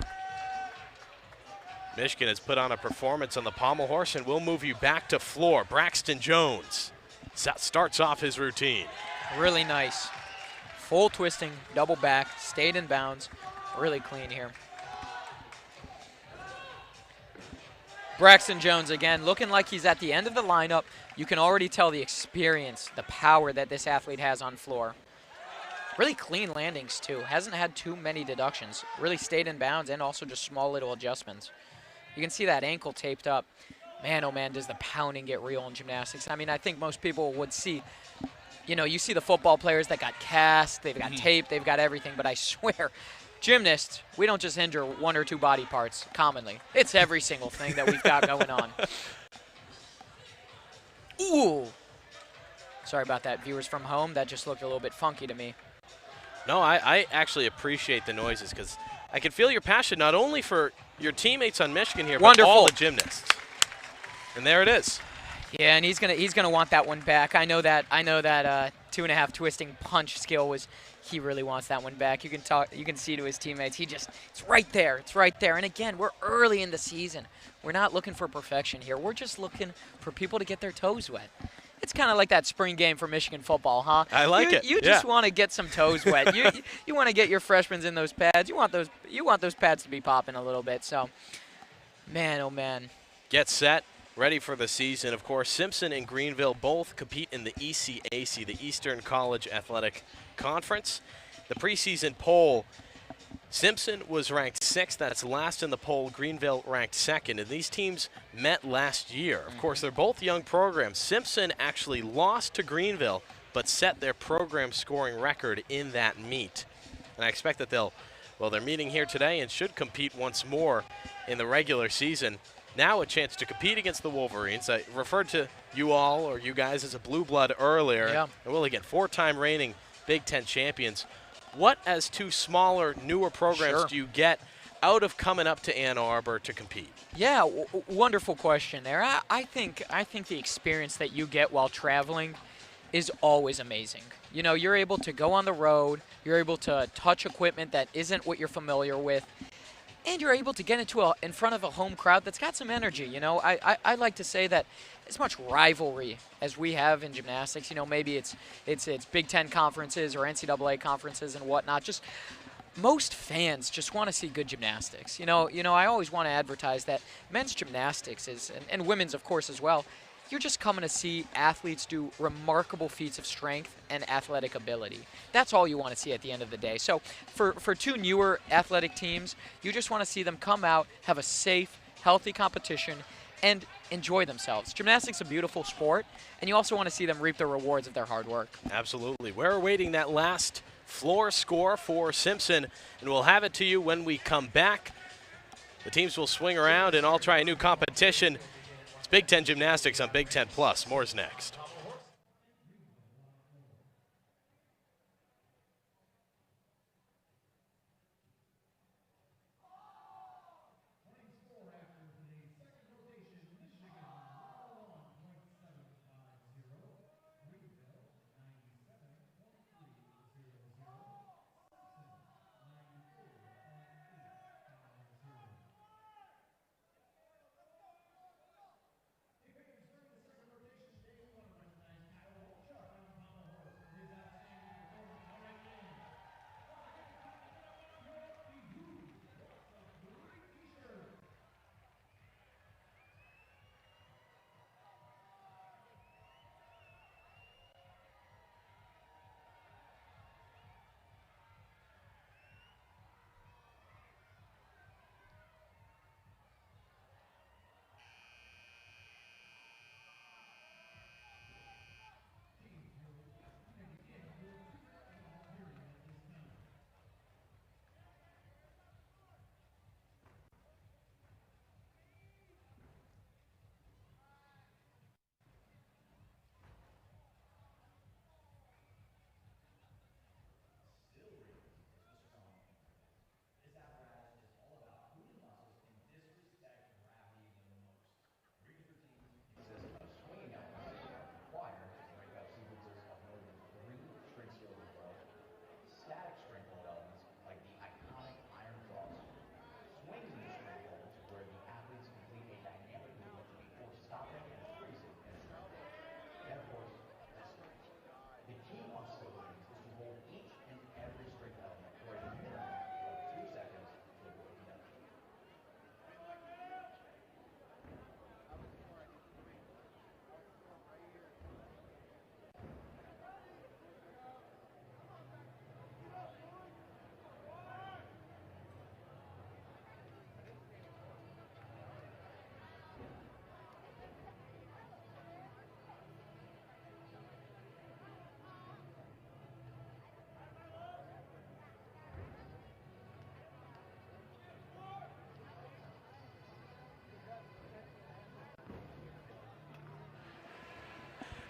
Michigan has put on a performance on the pommel horse, and we'll move you back to floor. Braxton Jones starts off his routine. Really nice. Full twisting, double back, stayed in bounds. Really clean here. Braxton Jones again, looking like he's at the end of the lineup. You can already tell the experience, the power that this athlete has on floor. Really clean landings, too. Hasn't had too many deductions. Really stayed in bounds and also just small little adjustments. You can see that ankle taped up. Man, oh man, does the pounding get real in gymnastics. I mean, I think most people would see, you see the football players that got cast, they've got tape, they've got everything, but I swear, gymnasts, we don't just injure one or two body parts commonly. It's every single thing that we've got going on. Ooh. Sorry about that, viewers from home. That just looked a little bit funky to me. No, I actually appreciate the noises because I can feel your passion not only for your teammates on Michigan here, but all the gymnasts. And there it is. Yeah, and he's gonna want that one back. I know that 2.5 twisting punch skill he really wants that one back. You can see to his teammates, it's right there. It's right there. And again, we're early in the season. We're not looking for perfection here. We're just looking for people to get their toes wet. It's kind of like that spring game for Michigan football, huh? I like it. You just want to get some toes wet. You want to get your freshmen in those pads. You want those pads to be popping a little bit. So, man, oh man. Get set. Ready for the season. Of course, Simpson and Greenville both compete in the ECAC, the Eastern College Athletic Conference. The preseason poll, Simpson was ranked 6th. That's last in the poll. Greenville ranked 2nd. And these teams met last year. Of course, they're both young programs. Simpson actually lost to Greenville, but set their program scoring record in that meet. And I expect that they're meeting here today and should compete once more in the regular season. Now a chance to compete against the Wolverines. I referred to you all or you guys as a blue blood earlier. Yeah. And will again, 4-time reigning Big Ten champions. What, as two smaller, newer programs, do you get out of coming up to Ann Arbor to compete? Yeah, wonderful question there. I think the experience that you get while traveling is always amazing. You're able to go on the road. You're able to touch equipment that isn't what you're familiar with. And you're able to get in front of a home crowd that's got some energy. I like to say that as much rivalry as we have in gymnastics, maybe it's Big Ten conferences or NCAA conferences and whatnot. Just most fans just want to see good gymnastics. I always want to advertise that men's gymnastics and women's, of course, as well. You're just coming to see athletes do remarkable feats of strength and athletic ability. That's all you want to see at the end of the day. So for two newer athletic teams, you just want to see them come out, have a safe, healthy competition, and enjoy themselves. Gymnastics is a beautiful sport, and you also want to see them reap the rewards of their hard work. Absolutely. We're awaiting that last floor score for Simpson, and we'll have it to you when we come back. The teams will swing around and all try a new competition. Big Ten Gymnastics on Big Ten Plus. More's next.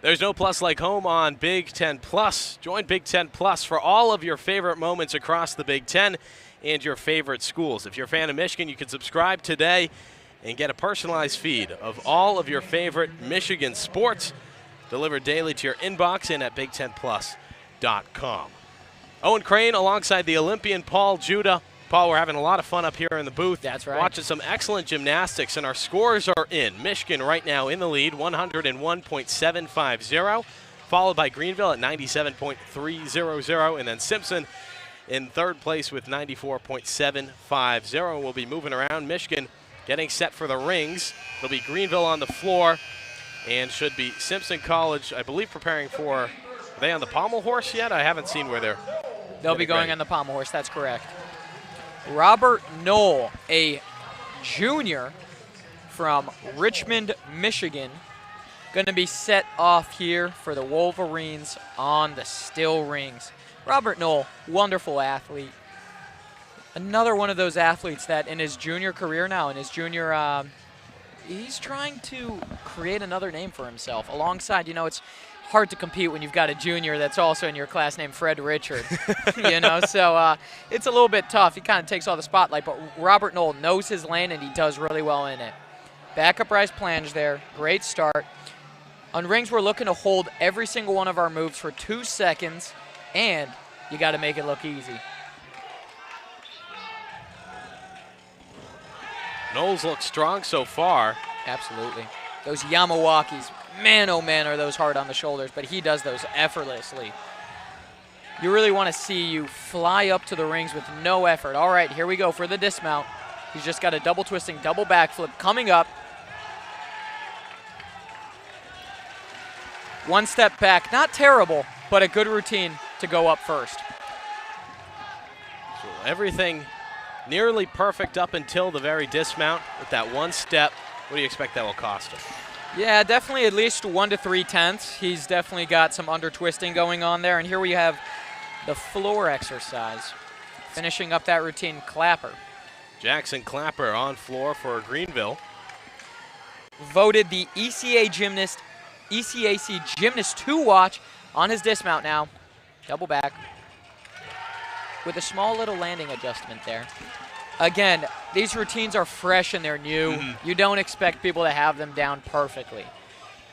There's no plus like home on Big Ten Plus. Join Big Ten Plus for all of your favorite moments across the Big Ten and your favorite schools. If you're a fan of Michigan, you can subscribe today and get a personalized feed of all of your favorite Michigan sports delivered daily to your inbox and at BigTenPlus.com. Owen Crane alongside the Olympian Paul Judah. Paul, we're having a lot of fun up here in the booth. That's right. Watching some excellent gymnastics, and our scores are in. Michigan right now in the lead, 101.750, followed by Greenville at 97.300, and then Simpson in third place with 94.750. We'll be moving around. Michigan getting set for the rings. It'll be Greenville on the floor, and should be Simpson College, I believe, preparing for, are they on the pommel horse yet? I haven't seen where they'll be going on the pommel horse, that's correct. Robert Knoll, a junior from Richmond, Michigan, going to be set off here for the Wolverines on the still rings. Robert Knoll, wonderful athlete. Another one of those athletes that in his junior career now, in his junior, he's trying to create another name for himself. Alongside, you know, it's hard to compete when you've got a junior that's also in your class named Fred Richard, you know, so it's a little bit tough. He kind of takes all the spotlight, but Robert Knoll knows his lane, and he does really well in it. Back up rise plunge there, great start. On rings, we're looking to hold every single one of our moves for 2 seconds, and you got to make it look easy. Knowles looks strong so far. Absolutely. Those Yamawakis, man, oh man, are those hard on the shoulders, but he does those effortlessly. You really want to see you fly up to the rings with no effort. All right, here we go for the dismount. He's just got a double twisting, double backflip coming up. One step back, not terrible, but a good routine to go up first. So everything nearly perfect up until the very dismount with that one step. What do you expect that will cost him? Yeah, definitely at least 1 to 3 tenths. He's definitely got some under twisting going on there. And here we have the floor exercise. Finishing up that routine, Clapper. Jackson Clapper on floor for Greenville. Voted the ECAC Gymnast to watch on his dismount now. Double back. With a small little landing adjustment there. Again, these routines are fresh and they're new. You don't expect people to have them down perfectly.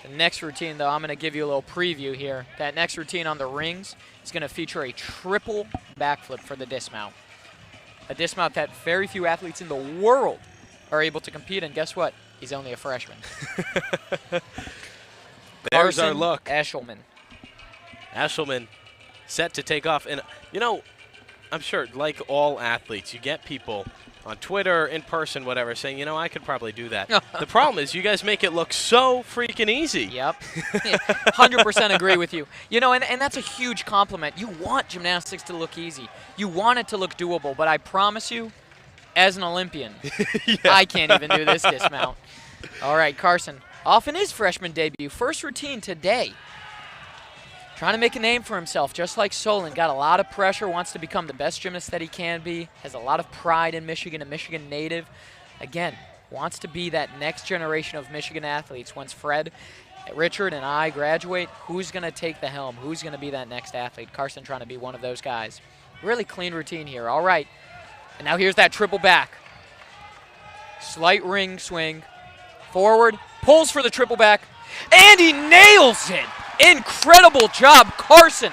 The next routine, though, I'm going to give you a little preview here. That next routine on the rings is going to feature a triple backflip for the dismount. A dismount that very few athletes in the world are able to compete in. Guess what? He's only a freshman. There's our look. Eshelman. Eshelman set to take off. And, you know, I'm sure, like all athletes, you get people on Twitter, in person, whatever, saying, you know, I could probably do that. The problem is you guys make it look so freaking easy. Yep. 100% agree with you. You know, and that's a huge compliment. You want gymnastics to look easy. You want it to look doable, but I promise you, as an Olympian, I can't even do this dismount. All right, Carson, off in his freshman debut. First routine today. Trying to make a name for himself, just like Solon. Got a lot of pressure, wants to become the best gymnast that he can be, has a lot of pride in Michigan, a Michigan native. Again, wants to be that next generation of Michigan athletes. Once Fred, Richard, and I graduate, who's going to take the helm? Who's going to be that next athlete? Carson trying to be one of those guys. Really clean routine here. All right. And now here's that triple back. Slight ring swing. Forward, pulls for the triple back, and he nails it. Incredible job, Carson.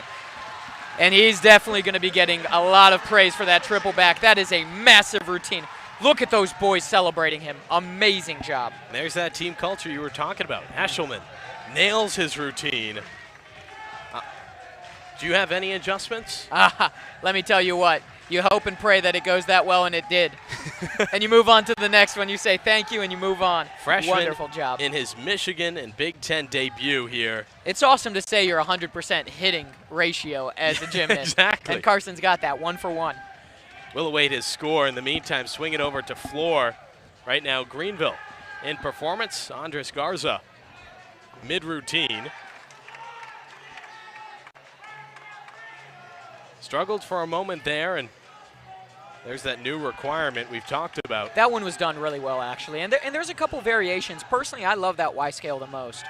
And he's definitely going to be getting a lot of praise for that triple back. That is a massive routine. Look at those boys celebrating him. Amazing job. There's that team culture you were talking about. Eshelman nails his routine. Do you have any adjustments? Let me tell you what. You hope and pray that it goes that well, and it did. And you move on to the next one. You say thank you, and you move on. Freshman wonderful job. In his Michigan and Big Ten debut here. It's awesome to say you're 100% hitting ratio as a gymnast. Exactly. And Carson's got that 1 for 1. We'll await his score. In the meantime, swing it over to floor. Right now, Greenville in performance. Andres Garza, mid-routine. Struggled for a moment there, and there's that new requirement we've talked about. That one was done really well, actually. And there's a couple variations. Personally, I love that Y scale the most.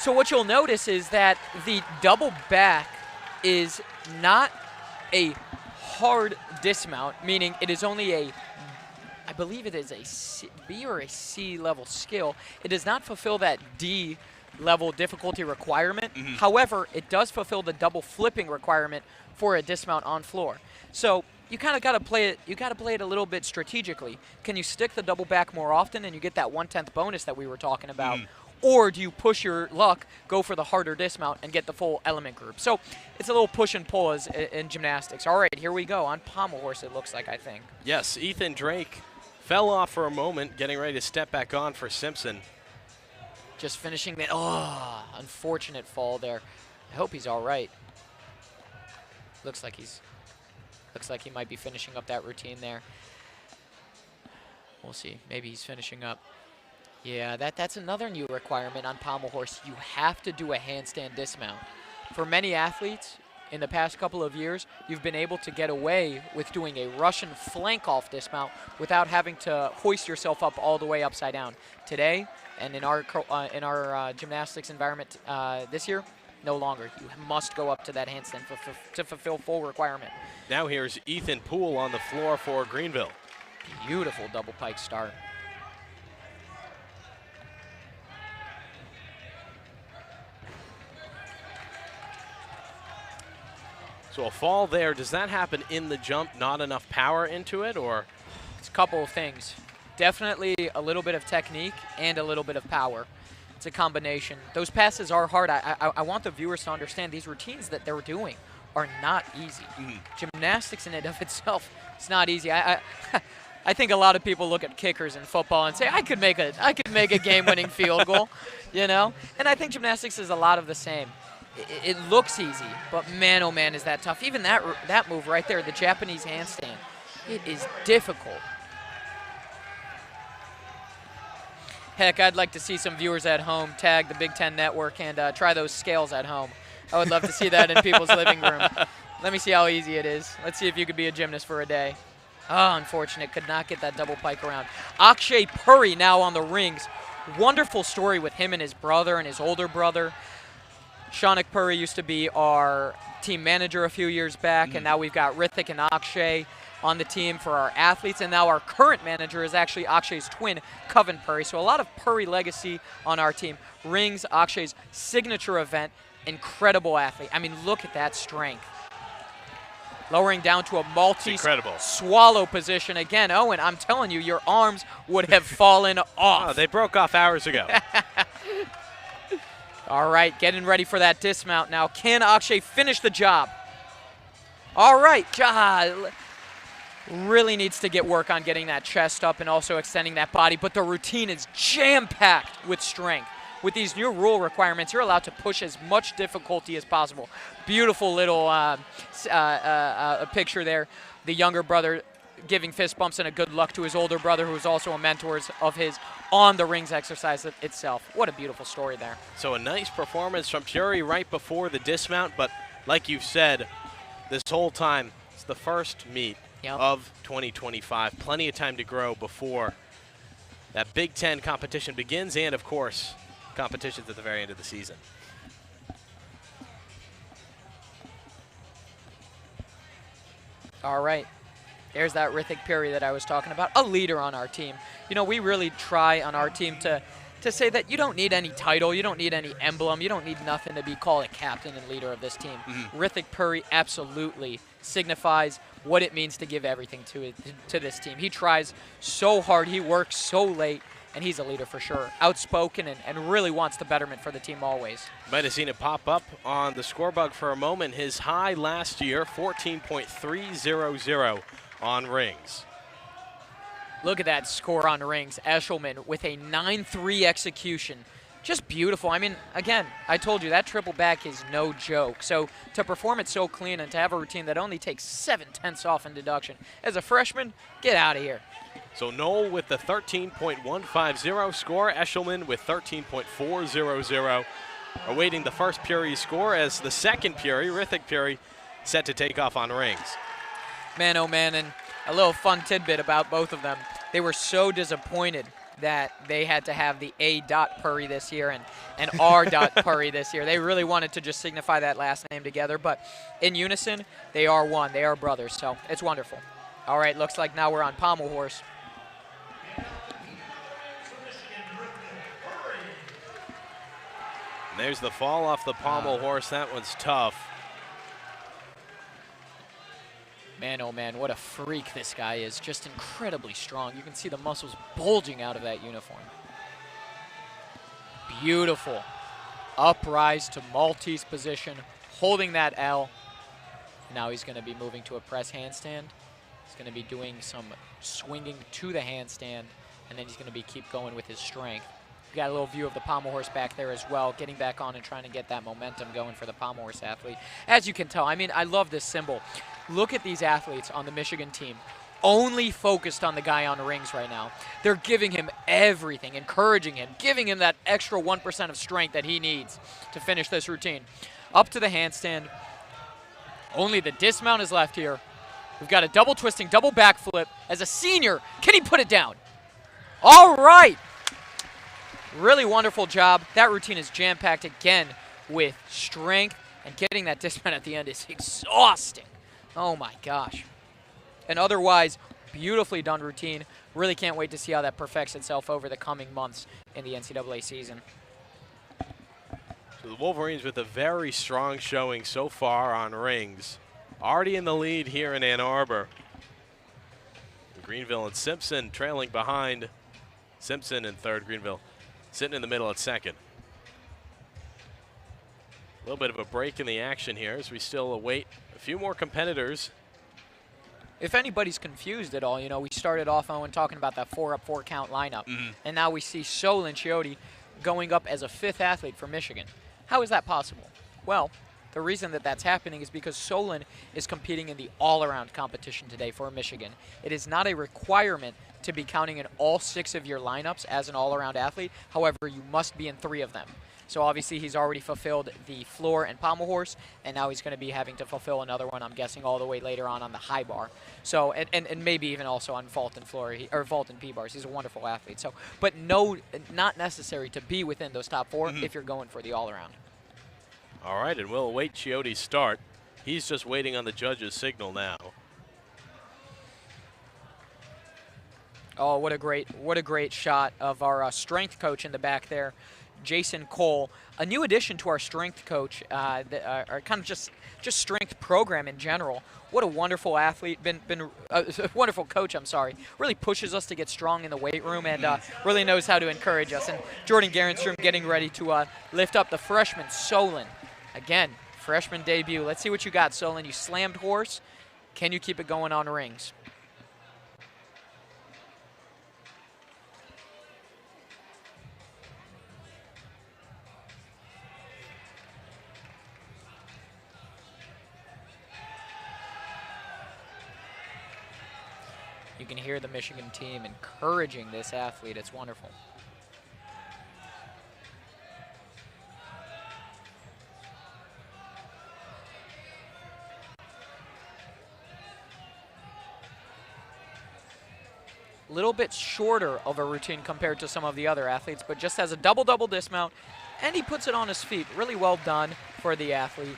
So what you'll notice is that the double back is not a hard dismount, meaning it is only I believe it is a B or a C level skill. It does not fulfill that D level difficulty requirement. However, it does fulfill the double flipping requirement for a dismount on floor. So you kind of got to play it. You got to play it a little bit strategically. Can you stick the double back more often and you get that 1/10 bonus that we were talking about? Or do you push your luck, go for the harder dismount, and get the full element group? So it's a little push and pull as in gymnastics. All right, here we go on pommel horse, it looks like, I think. Yes, Ethan Drake fell off for a moment, getting ready to step back on for Simpson. Just finishing that. Oh, unfortunate fall there. I hope he's all right. Looks like he might be finishing up that routine there. We'll see. Maybe he's finishing up. Yeah, that's another new requirement on pommel horse. You have to do a handstand dismount. For many athletes, in the past couple of years, you've been able to get away with doing a Russian flank off dismount without having to hoist yourself up all the way upside down. Today, and in our gymnastics environment this year, no longer. You must go up to that handstand to fulfill full requirement. Now here's Ethan Poole on the floor for Greenville. Beautiful double pike start. So a fall there, does that happen in the jump, not enough power into it, or? It's a couple of things. Definitely a little bit of technique and a little bit of power. It's a combination. Those passes are hard. I want the viewers to understand these routines that they're doing are not easy. Gymnastics in and of itself, it's not easy. I think a lot of people look at kickers in football and say, I could make a game-winning field goal, you know? And I think gymnastics is a lot of the same. It looks easy, but man, oh man, is that tough. Even that move right there, the Japanese handstand, it is difficult. Heck, I'd like to see some viewers at home tag the Big Ten Network and try those scales at home. I would love to see that in people's living room. Let me see how easy it is. Let's see if you could be a gymnast for a day. Oh, unfortunate, could not get that double pike around. Akshay Puri now on the rings. Wonderful story with him and his brother and his older brother. Shaunak Puri used to be our team manager a few years back, and now we've got Rithik and Akshay on the team for our athletes, and now our current manager is actually Akshay's twin, Coven Puri. So a lot of Puri legacy on our team. Rings, Akshay's signature event, incredible athlete. I mean, look at that strength. Lowering down to a multi-swallow position again. Owen, I'm telling you, your arms would have fallen off. Oh, they broke off hours ago. All right, getting ready for that dismount now. Can Akshay finish the job? All right, really needs to get work on getting that chest up and also extending that body, but the routine is jam-packed with strength. With these new rule requirements, you're allowed to push as much difficulty as possible. Beautiful little picture there. The younger brother giving fist bumps and a good luck to his older brother, who is also a mentor of his on the rings exercise itself. What a beautiful story there. So a nice performance from Puri right before the dismount, but like you've said, this whole time, it's the first meet of 2025. Plenty of time to grow before that Big Ten competition begins, and of course, competitions at the very end of the season. All right. There's that Rithik Puri that I was talking about, a leader on our team. You know, we really try on our team to say that you don't need any title, you don't need any emblem, you don't need nothing to be called a captain and leader of this team. Rithik Puri absolutely signifies what it means to give everything to this team. He tries so hard, he works so late, and he's a leader for sure. Outspoken and really wants the betterment for the team always. Might have seen it pop up on the scorebug for a moment. His high last year, 14.300 on rings. Look at that score on rings. Eshelman with a 9-3 execution. Just beautiful. I mean, again, I told you that triple back is no joke. So to perform it so clean and to have a routine that only takes 7/10 off in deduction, as a freshman, get out of here. So Knoll with the 13.150 score. Eshelman with 13.400. Awaiting the first Puri score as the second Puri, Rithik Puri, set to take off on rings. Man, oh man, and a little fun tidbit about both of them. They were so disappointed that they had to have the A. Purry this year and R. Purry this year. They really wanted to just signify that last name together, but in unison, they are one. They are brothers, so it's wonderful. All right, looks like now we're on pommel horse. And there's the fall off the pommel horse. That one's tough. Man, oh man, what a freak this guy is. Just incredibly strong. You can see the muscles bulging out of that uniform. Beautiful. Uprise to Maltese position, holding that L. Now he's going to be moving to a press handstand. He's going to be doing some swinging to the handstand, and then he's going to keep going with his strength. You got a little view of the pommel horse back there as well, getting back on and trying to get that momentum going for the pommel horse athlete. As you can tell, I mean, I love this symbol. Look at these athletes on the Michigan team, only focused on the guy on the rings right now. They're giving him everything, encouraging him, giving him that extra 1% of strength that he needs to finish this routine. Up to the handstand. Only the dismount is left here. We've got a double twisting, double backflip. As a senior, can he put it down? All right. Really wonderful job. That routine is jam-packed again with strength, and getting that dismount at the end is exhausting. Oh my gosh. An otherwise beautifully done routine. Really can't wait to see how that perfects itself over the coming months in the NCAA season. So the Wolverines with a very strong showing so far on rings. Already in the lead here in Ann Arbor. Greenville and Simpson trailing behind. Simpson in third, Greenville sitting in the middle at second. A little bit of a break in the action here as we still await a few more competitors. If anybody's confused at all, you know, we started off on talking about that 4-up, 4-count lineup, and now we see Solon Chiotti going up as a fifth athlete for Michigan. How is that possible? Well, the reason that that's happening is because Solon is competing in the all-around competition today for Michigan. It is not a requirement to be counting in all 6 of your lineups as an all-around athlete. However, you must be in 3 of them. So obviously he's already fulfilled the floor and pommel horse, and now he's going to be having to fulfill another one, I'm guessing, all the way later on the high bar. So, and maybe even also on vault and floor, or vault and P-bars. He's a wonderful athlete. So, but no, not necessary to be within those top 4 if you're going for the all-around. All right, and we'll await Chiotti's start. He's just waiting on the judge's signal now. Oh, what a great shot of our strength coach in the back there, Jason Cole. A new addition to our strength coach, our kind of just strength program in general. What a wonderful athlete, wonderful coach, I'm sorry. Really pushes us to get strong in the weight room and really knows how to encourage us. And Jordan Garenstrom getting ready to lift up the freshman, Solon. Again, freshman debut. Let's see what you got, Solon. You slammed horse. Can you keep it going on rings? You can hear the Michigan team encouraging this athlete. It's wonderful. A little bit shorter of a routine compared to some of the other athletes, but just has a double-double dismount, and he puts it on his feet. Really well done for the athlete.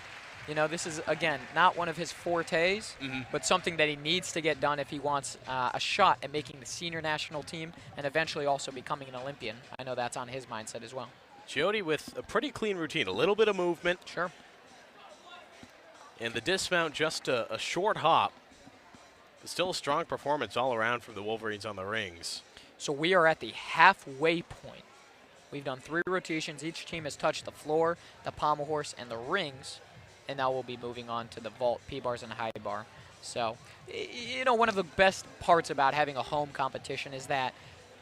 You know, this is, again, not one of his fortes, but something that he needs to get done if he wants a shot at making the senior national team and eventually also becoming an Olympian. I know that's on his mindset as well. Chiotti with a pretty clean routine, a little bit of movement. Sure. And the dismount, just a short hop. But still a strong performance all around from the Wolverines on the rings. So we are at the halfway point. We've done 3 rotations. Each team has touched the floor, the pommel horse, and the rings. And now we'll be moving on to the vault, P-bars, and high bar. So, you know, one of the best parts about having a home competition is that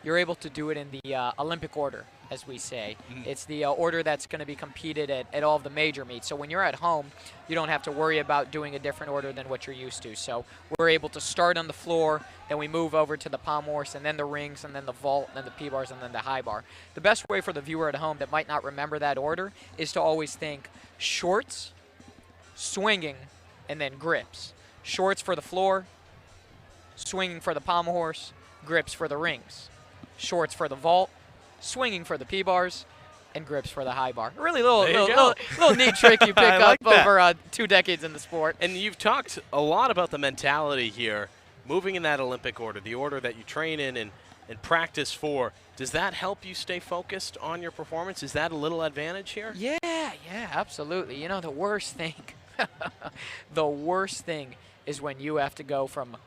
you're able to do it in the Olympic order, as we say. It's the order that's going to be competed at all of the major meets. So when you're at home, you don't have to worry about doing a different order than what you're used to. So we're able to start on the floor, then we move over to the pommel horse, and then the rings, and then the vault, and then the P-bars, and then the high bar. The best way for the viewer at home that might not remember that order is to always think shorts, swinging, and then grips. Shorts for the floor, swinging for the pommel horse, grips for the rings. shorts for the vault, swinging for the P-bars, and grips for the high bar. Really There you little neat trick you pick like up over 2 decades in the sport. And you've talked a lot about the mentality here, moving in that Olympic order, the order that you train in and practice for. Does that help you stay focused on your performance? Is that a little advantage here? Yeah, absolutely. You know, the worst thing, the worst thing is when you have to go from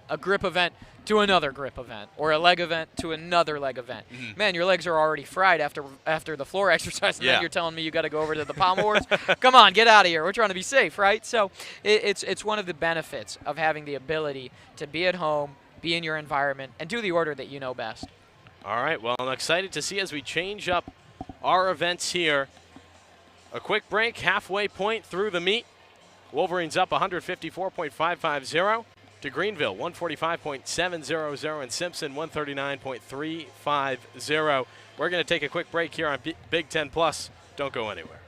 a grip event to another grip event, or a leg event to another leg event. Man, your legs are already fried after the floor exercise, and then you're telling me you got to go over to the pommel wars? Come on, get out of here. We're trying to be safe, right? So it's one of the benefits of having the ability to be at home, be in your environment, and do the order that you know best. All right, well, I'm excited to see as we change up our events here. A quick break, halfway point through the meet. Wolverines up 154.550 to Greenville, 145.700, and Simpson, 139.350. We're going to take a quick break here on Big Ten Plus. Don't go anywhere.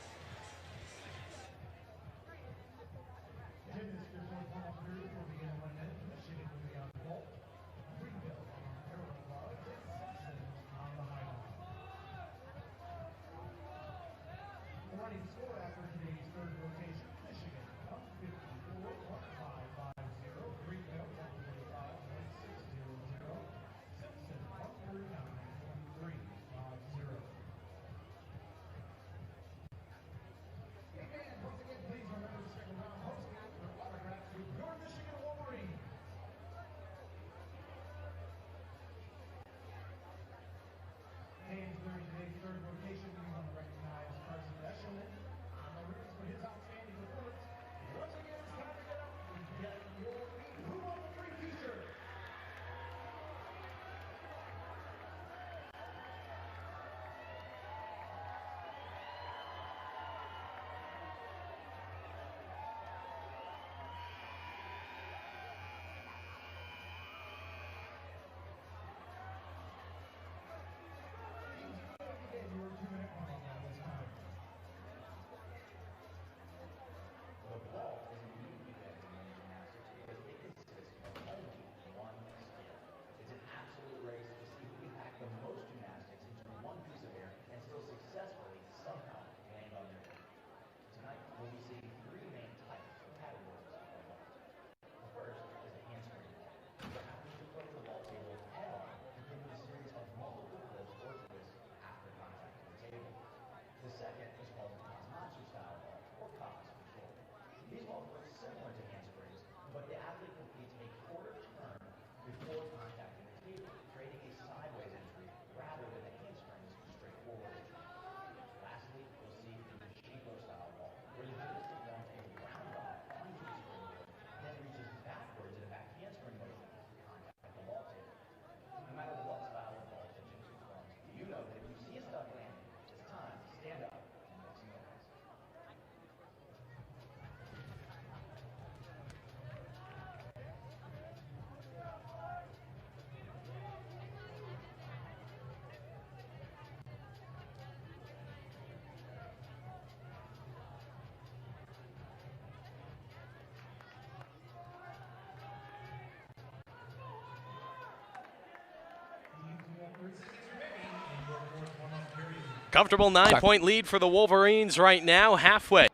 Comfortable 9-point lead for the Wolverines right now, halfway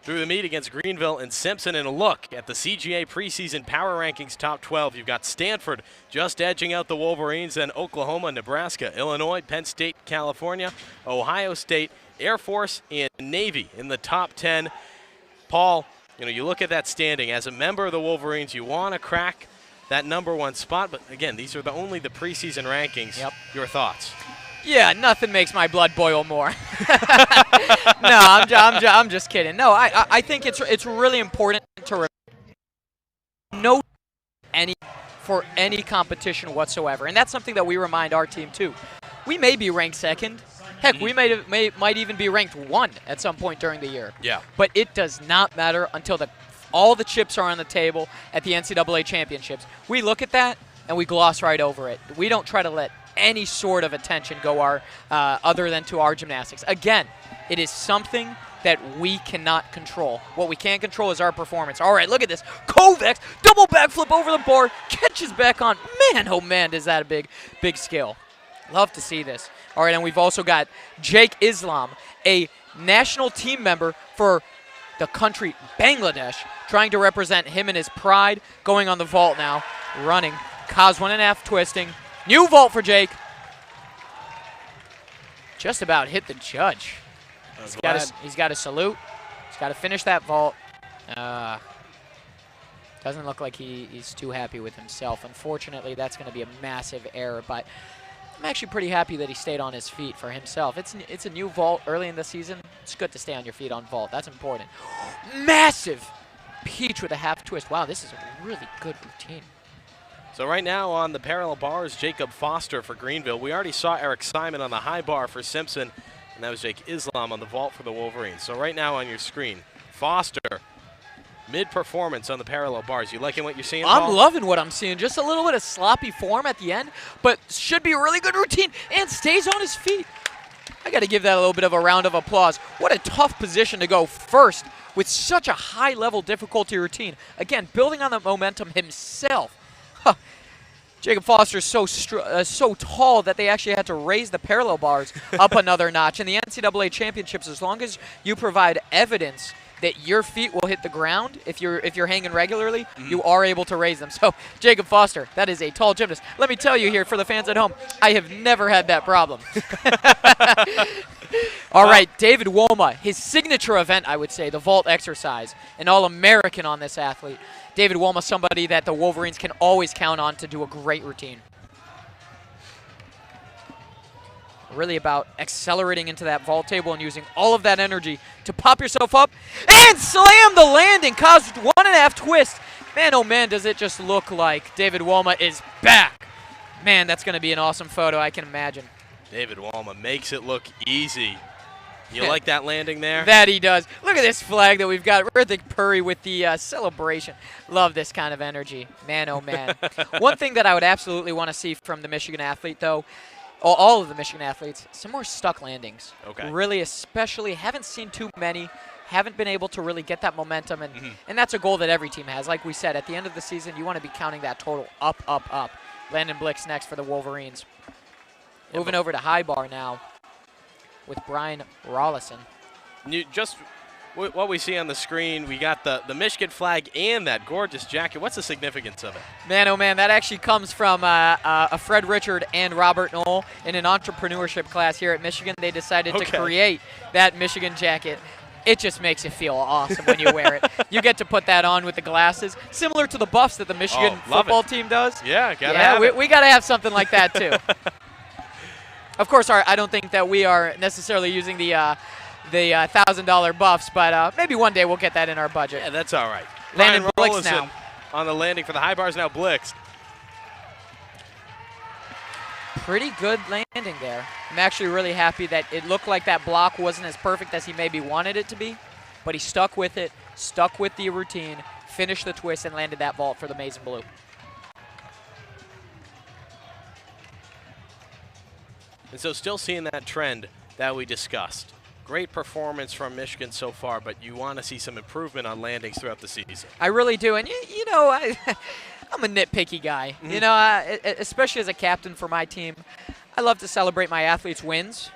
through the meet against Greenville and Simpson. And a look at the CGA preseason power rankings top 12. You've got Stanford just edging out the Wolverines, then Oklahoma, Nebraska, Illinois, Penn State, California, Ohio State, Air Force, and Navy in the top 10. Paul, you look at that standing. As a member of the Wolverines, you want to crack that #1 spot. But, again, these are only the preseason rankings. Yep. Your thoughts? Yeah, nothing makes my blood boil more. No, I'm just kidding. No, I think it's really important to know for any competition whatsoever, and that's something that we remind our team too. We may be ranked second. Heck, we might even be ranked 1 at some point during the year. Yeah. But it does not matter until all the chips are on the table at the NCAA championships. We look at that and we gloss right over it. We don't try to let any sort of attention go other than to our gymnastics. Again, it is something that we cannot control. What we can control is our performance. All right, look at this. Kovacs, double backflip over the bar, catches back on. Man, oh man, is that a big skill. Love to see this. All right, and we've also got Jake Islam, a national team member for the country Bangladesh, trying to represent him and his pride, going on the vault now, running. Cos 1.5 twisting. New vault for Jake. Just about hit the judge. He's got to salute. He's got to finish that vault. Doesn't look like he's too happy with himself. Unfortunately, that's going to be a massive error, but I'm actually pretty happy that he stayed on his feet for himself. It's a new vault early in the season. It's good to stay on your feet on vault. That's important. Massive peach with a half twist. Wow, this is a really good routine. So right now on the parallel bars, Jacob Foster for Greenville. We already saw Eric Simon on the high bar for Simpson, and that was Jake Islam on the vault for the Wolverines. So right now on your screen, Foster, mid-performance on the parallel bars. You liking what you're seeing, Paul? I'm loving what I'm seeing. Just a little bit of sloppy form at the end, but should be a really good routine and stays on his feet. I got to give that a little bit of a round of applause. What a tough position to go first with such a high-level difficulty routine. Again, building on the momentum himself. Huh. Jacob Foster's so tall that they actually had to raise the parallel bars up another notch. In the NCAA championships, as long as you provide evidence that your feet will hit the ground if you're hanging regularly, you are able to raise them. So Jacob Foster, that is a tall gymnast. Let me tell you here for the fans at home, I have never had that problem. All right, David Woma, his signature event, I would say, the vault exercise, an All-American on this athlete. David Woma, somebody that the Wolverines can always count on to do a great routine. Really about accelerating into that vault table and using all of that energy to pop yourself up and slam the landing. Caused 1.5 twist. Man, oh man, does it just look like David Woma is back. Man, that's going to be an awesome photo, I can imagine. David Woma makes it look easy. You like that landing there? That he does. Look at this flag that we've got. Riddick Purry with the celebration. Love this kind of energy. Man, oh man. One thing that I would absolutely want to see from the Michigan athlete, though, all of the Michigan athletes, some more stuck landings. Okay. Really, especially, haven't seen too many, haven't been able to really get that momentum, and that's a goal that every team has. Like we said, at the end of the season, you want to be counting that total up, up, up. Landon Blix next for the Wolverines. Moving over to high bar now with Brian Rollison. Just what we see on the screen, we got the Michigan flag and that gorgeous jacket. What's the significance of it? Man, oh man, that actually comes from a Fred Richard and Robert Knoll in an entrepreneurship class here at Michigan. They decided to create that Michigan jacket. It just makes you feel awesome when you wear it. You get to put that on with the glasses, similar to the buffs that the Michigan football team does. Yeah, have it. We got to have something like that too. Of course, I don't think that we are necessarily using the $1,000 buffs, but maybe one day we'll get that in our budget. Yeah, that's all right. Landon Blix now on the landing for the high bars. Now Blix. Pretty good landing there. I'm actually really happy that it looked like that block wasn't as perfect as he maybe wanted it to be, but he stuck with it, stuck with the routine, finished the twist, and landed that vault for the maize and blue. And so still seeing that trend that we discussed. Great performance from Michigan so far, but you want to see some improvement on landings throughout the season. I really do. And, you know, I'm a nitpicky guy. You know, especially as a captain for my team, I love to celebrate my athletes' wins.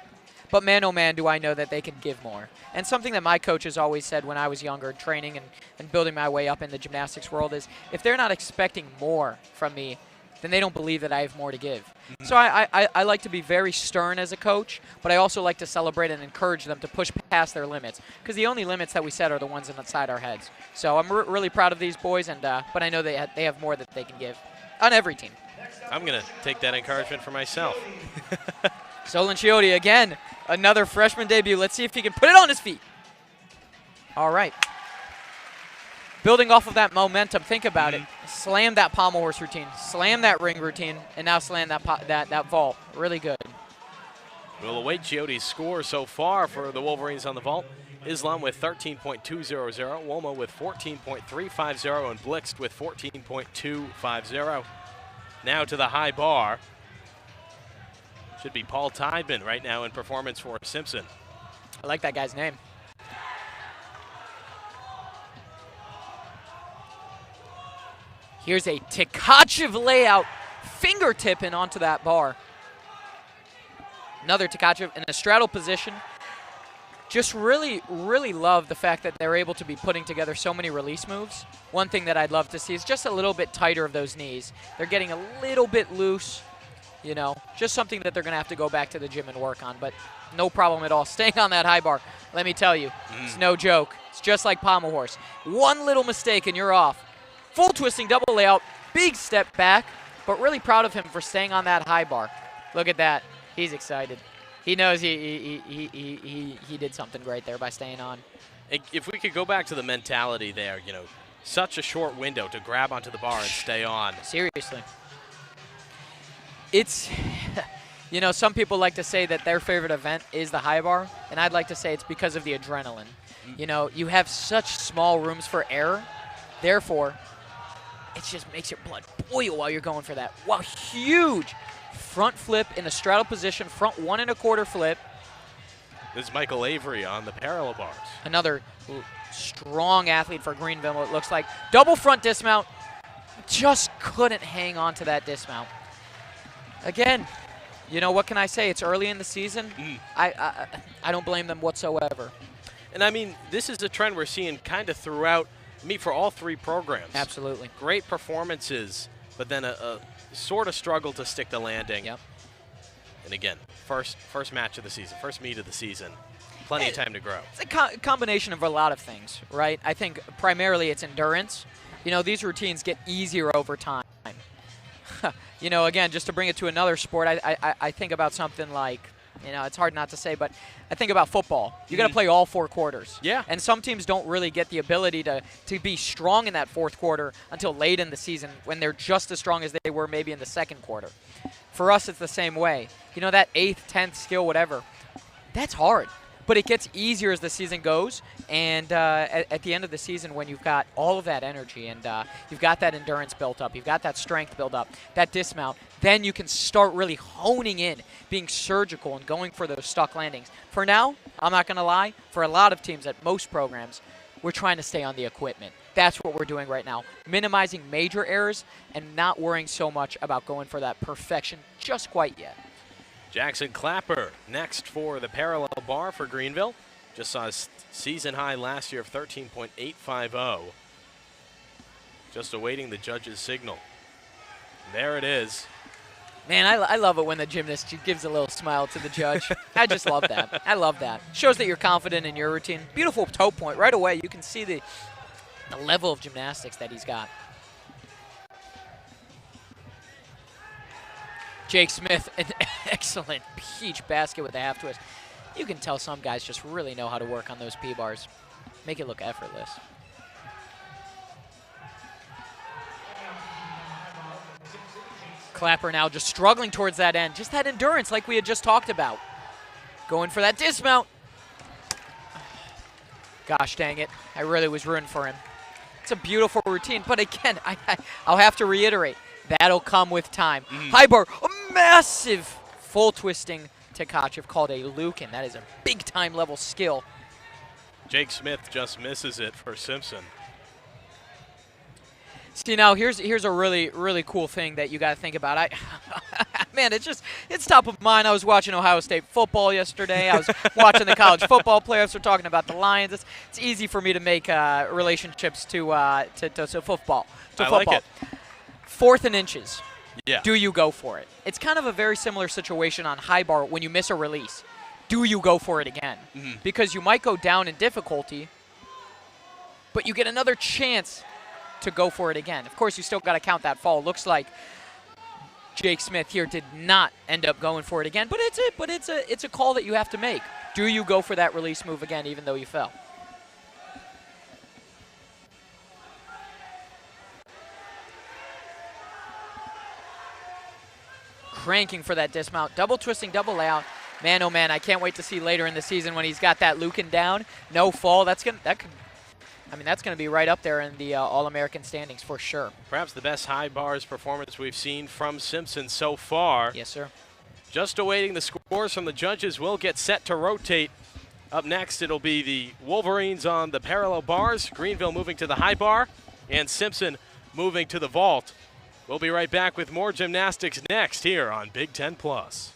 But man, oh man, do I know that they can give more. And something that my coaches always said when I was younger, training and building my way up in the gymnastics world is, if they're not expecting more from me, then they don't believe that I have more to give. So I like to be very stern as a coach, but I also like to celebrate and encourage them to push past their limits, because the only limits that we set are the ones inside our heads. So I'm really proud of these boys, and but I know they have more that they can give on every team. I'm going to take that encouragement for myself. Solon Chiotti again, another freshman debut. Let's see if he can put it on his feet. All right. Building off of that momentum, think about it. Slam that pommel horse routine, slam that ring routine, and now slam that vault. Really good. We'll await Chiotti's score so far for the Wolverines on the vault. Islam with 13.200, Woma with 14.350, and Blix with 14.250. Now to the high bar. Should be Paul Tideman right now in performance for Simpson. I like that guy's name. Here's a Tkachev layout, fingertipping onto that bar. Another Tkachev in a straddle position. Just really, really love the fact that they're able to be putting together so many release moves. One thing that I'd love to see is just a little bit tighter of those knees. They're getting a little bit loose, you know, just something that they're going to have to go back to the gym and work on, but no problem at all. Staying on that high bar, let me tell you, it's no joke. It's just like pommel horse. One little mistake and you're off. Full twisting double layout, big step back, but really proud of him for staying on that high bar. Look at that. He's excited. He knows he did something great there by staying on. If we could go back to the mentality there, you know, such a short window to grab onto the bar and stay on. Seriously. It's, you know, some people like to say that their favorite event is the high bar, and I'd like to say it's because of the adrenaline. You know, you have such small rooms for error, therefore, it just makes your blood boil while you're going for that. Wow, huge front flip in a straddle position, front 1 1/4 flip. This is Michael Avery on the parallel bars. Another strong athlete for Greenville, it looks like. Double front dismount. Just couldn't hang on to that dismount. Again, you know, what can I say? It's early in the season. I don't blame them whatsoever. And I mean, this is a trend we're seeing kind of throughout, for all 3 programs. Absolutely. Great performances, but then a sort of struggle to stick the landing. Yep. And again, first match of the season, first meet of the season. Plenty of time to grow. It's a combination of a lot of things, right? I think primarily it's endurance. You know, these routines get easier over time. You know, again, just to bring it to another sport, I think about something like, you know, it's hard not to say, but I think about football. You got to play all 4 quarters. Yeah. And some teams don't really get the ability to be strong in that 4th quarter until late in the season when they're just as strong as they were maybe in the 2nd quarter. For us, it's the same way. You know, that 8th, 10th skill, whatever, that's hard. But it gets easier as the season goes, and at the end of the season when you've got all of that energy and you've got that endurance built up, you've got that strength built up, that dismount, then you can start really honing in, being surgical and going for those stuck landings. For now, I'm not going to lie, for a lot of teams at most programs, we're trying to stay on the equipment. That's what we're doing right now, minimizing major errors and not worrying so much about going for that perfection just quite yet. Jackson Clapper next for the parallel bar for Greenville. Just saw his season high last year of 13.850. Just awaiting the judge's signal. There it is. Man, I love it when the gymnast gives a little smile to the judge. I just love that. I love that. Shows that you're confident in your routine. Beautiful toe point right away. You can see the level of gymnastics that he's got. Jake Smith, an excellent peach basket with a half twist. You can tell some guys just really know how to work on those P-bars. Make it look effortless. Clapper now just struggling towards that end. Just that endurance like we had just talked about. Going for that dismount. Gosh dang it. I really was rooting for him. It's a beautiful routine, but again, I'll have to reiterate. That'll come with time. High bar, a massive full twisting Tkachev called a Lucan. That is a big-time level skill. Jake Smith just misses it for Simpson. See, now here's a really, really cool thing that you got to think about. Man, it's top of mind. I was watching Ohio State football yesterday. I was watching the college football playoffs. We're talking about the Lions. It's easy for me to make relationships to football. I like it. 4th and inches. Yeah. Do you go for it? It's kind of a very similar situation on high bar when you miss a release. Do you go for it again? Because you might go down in difficulty, but you get another chance to go for it again. Of course, you still got to count that fall. Looks like Jake Smith here did not end up going for it again, but it's a call that you have to make. Do you go for that release move again even though you fell? Cranking for that dismount. Double twisting, double layout. Man, oh man, I can't wait to see later in the season when he's got that Lucan down. No fall. That's gonna be right up there in the All-American standings for sure. Perhaps the best high bars performance we've seen from Simpson so far. Yes, sir. Just awaiting the scores from the judges. We'll get set to rotate. Up next, it'll be the Wolverines on the parallel bars, Greenville moving to the high bar, and Simpson moving to the vault. We'll be right back with more gymnastics next here on Big Ten Plus.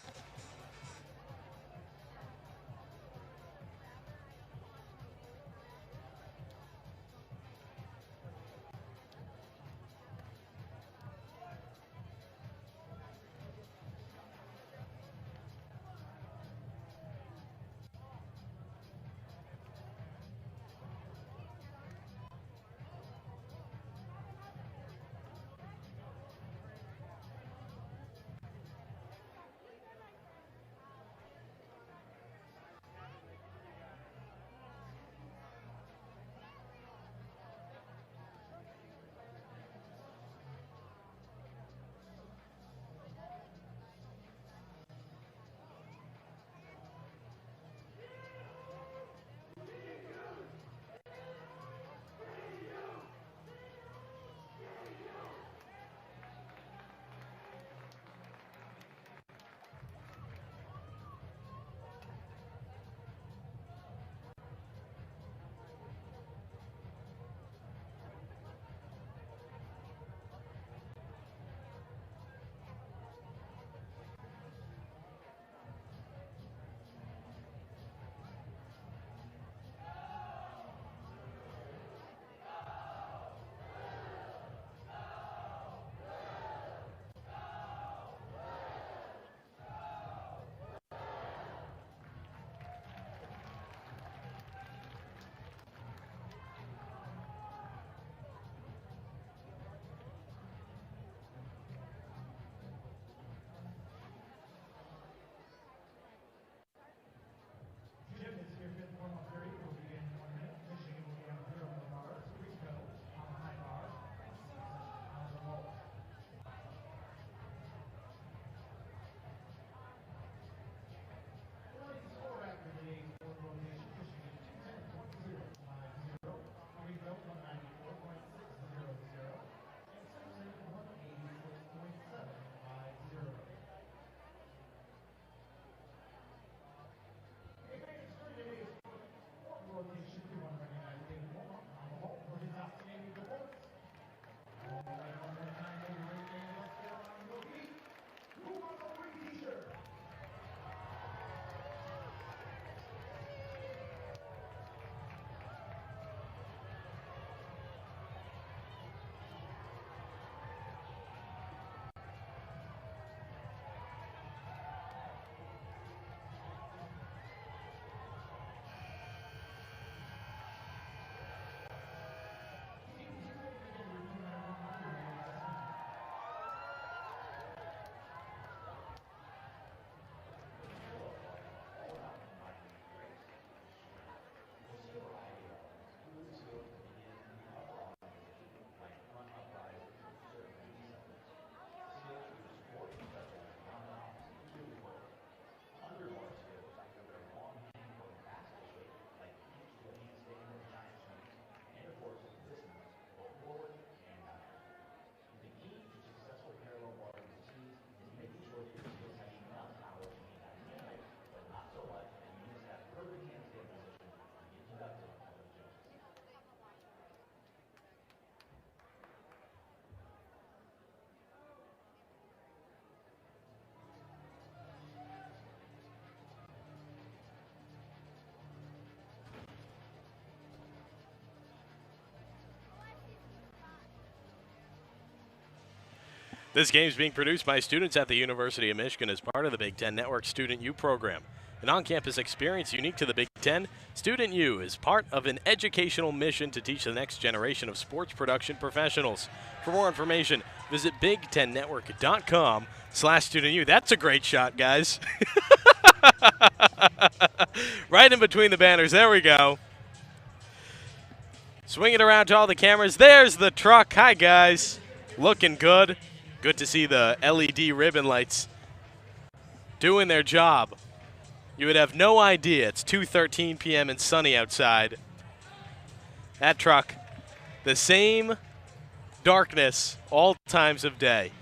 This game is being produced by students at the University of Michigan as part of the Big Ten Network Student U program. An on-campus experience unique to the Big Ten, Student U is part of an educational mission to teach the next generation of sports production professionals. For more information, visit bigtennetwork.com/StudentU. That's a great shot, guys. Right in between the banners. There we go. Swing it around to all the cameras. There's the truck. Hi, guys. Looking good. Good to see the LED ribbon lights doing their job. You would have no idea. It's 2:13 p.m. and sunny outside. That truck, the same darkness all times of day.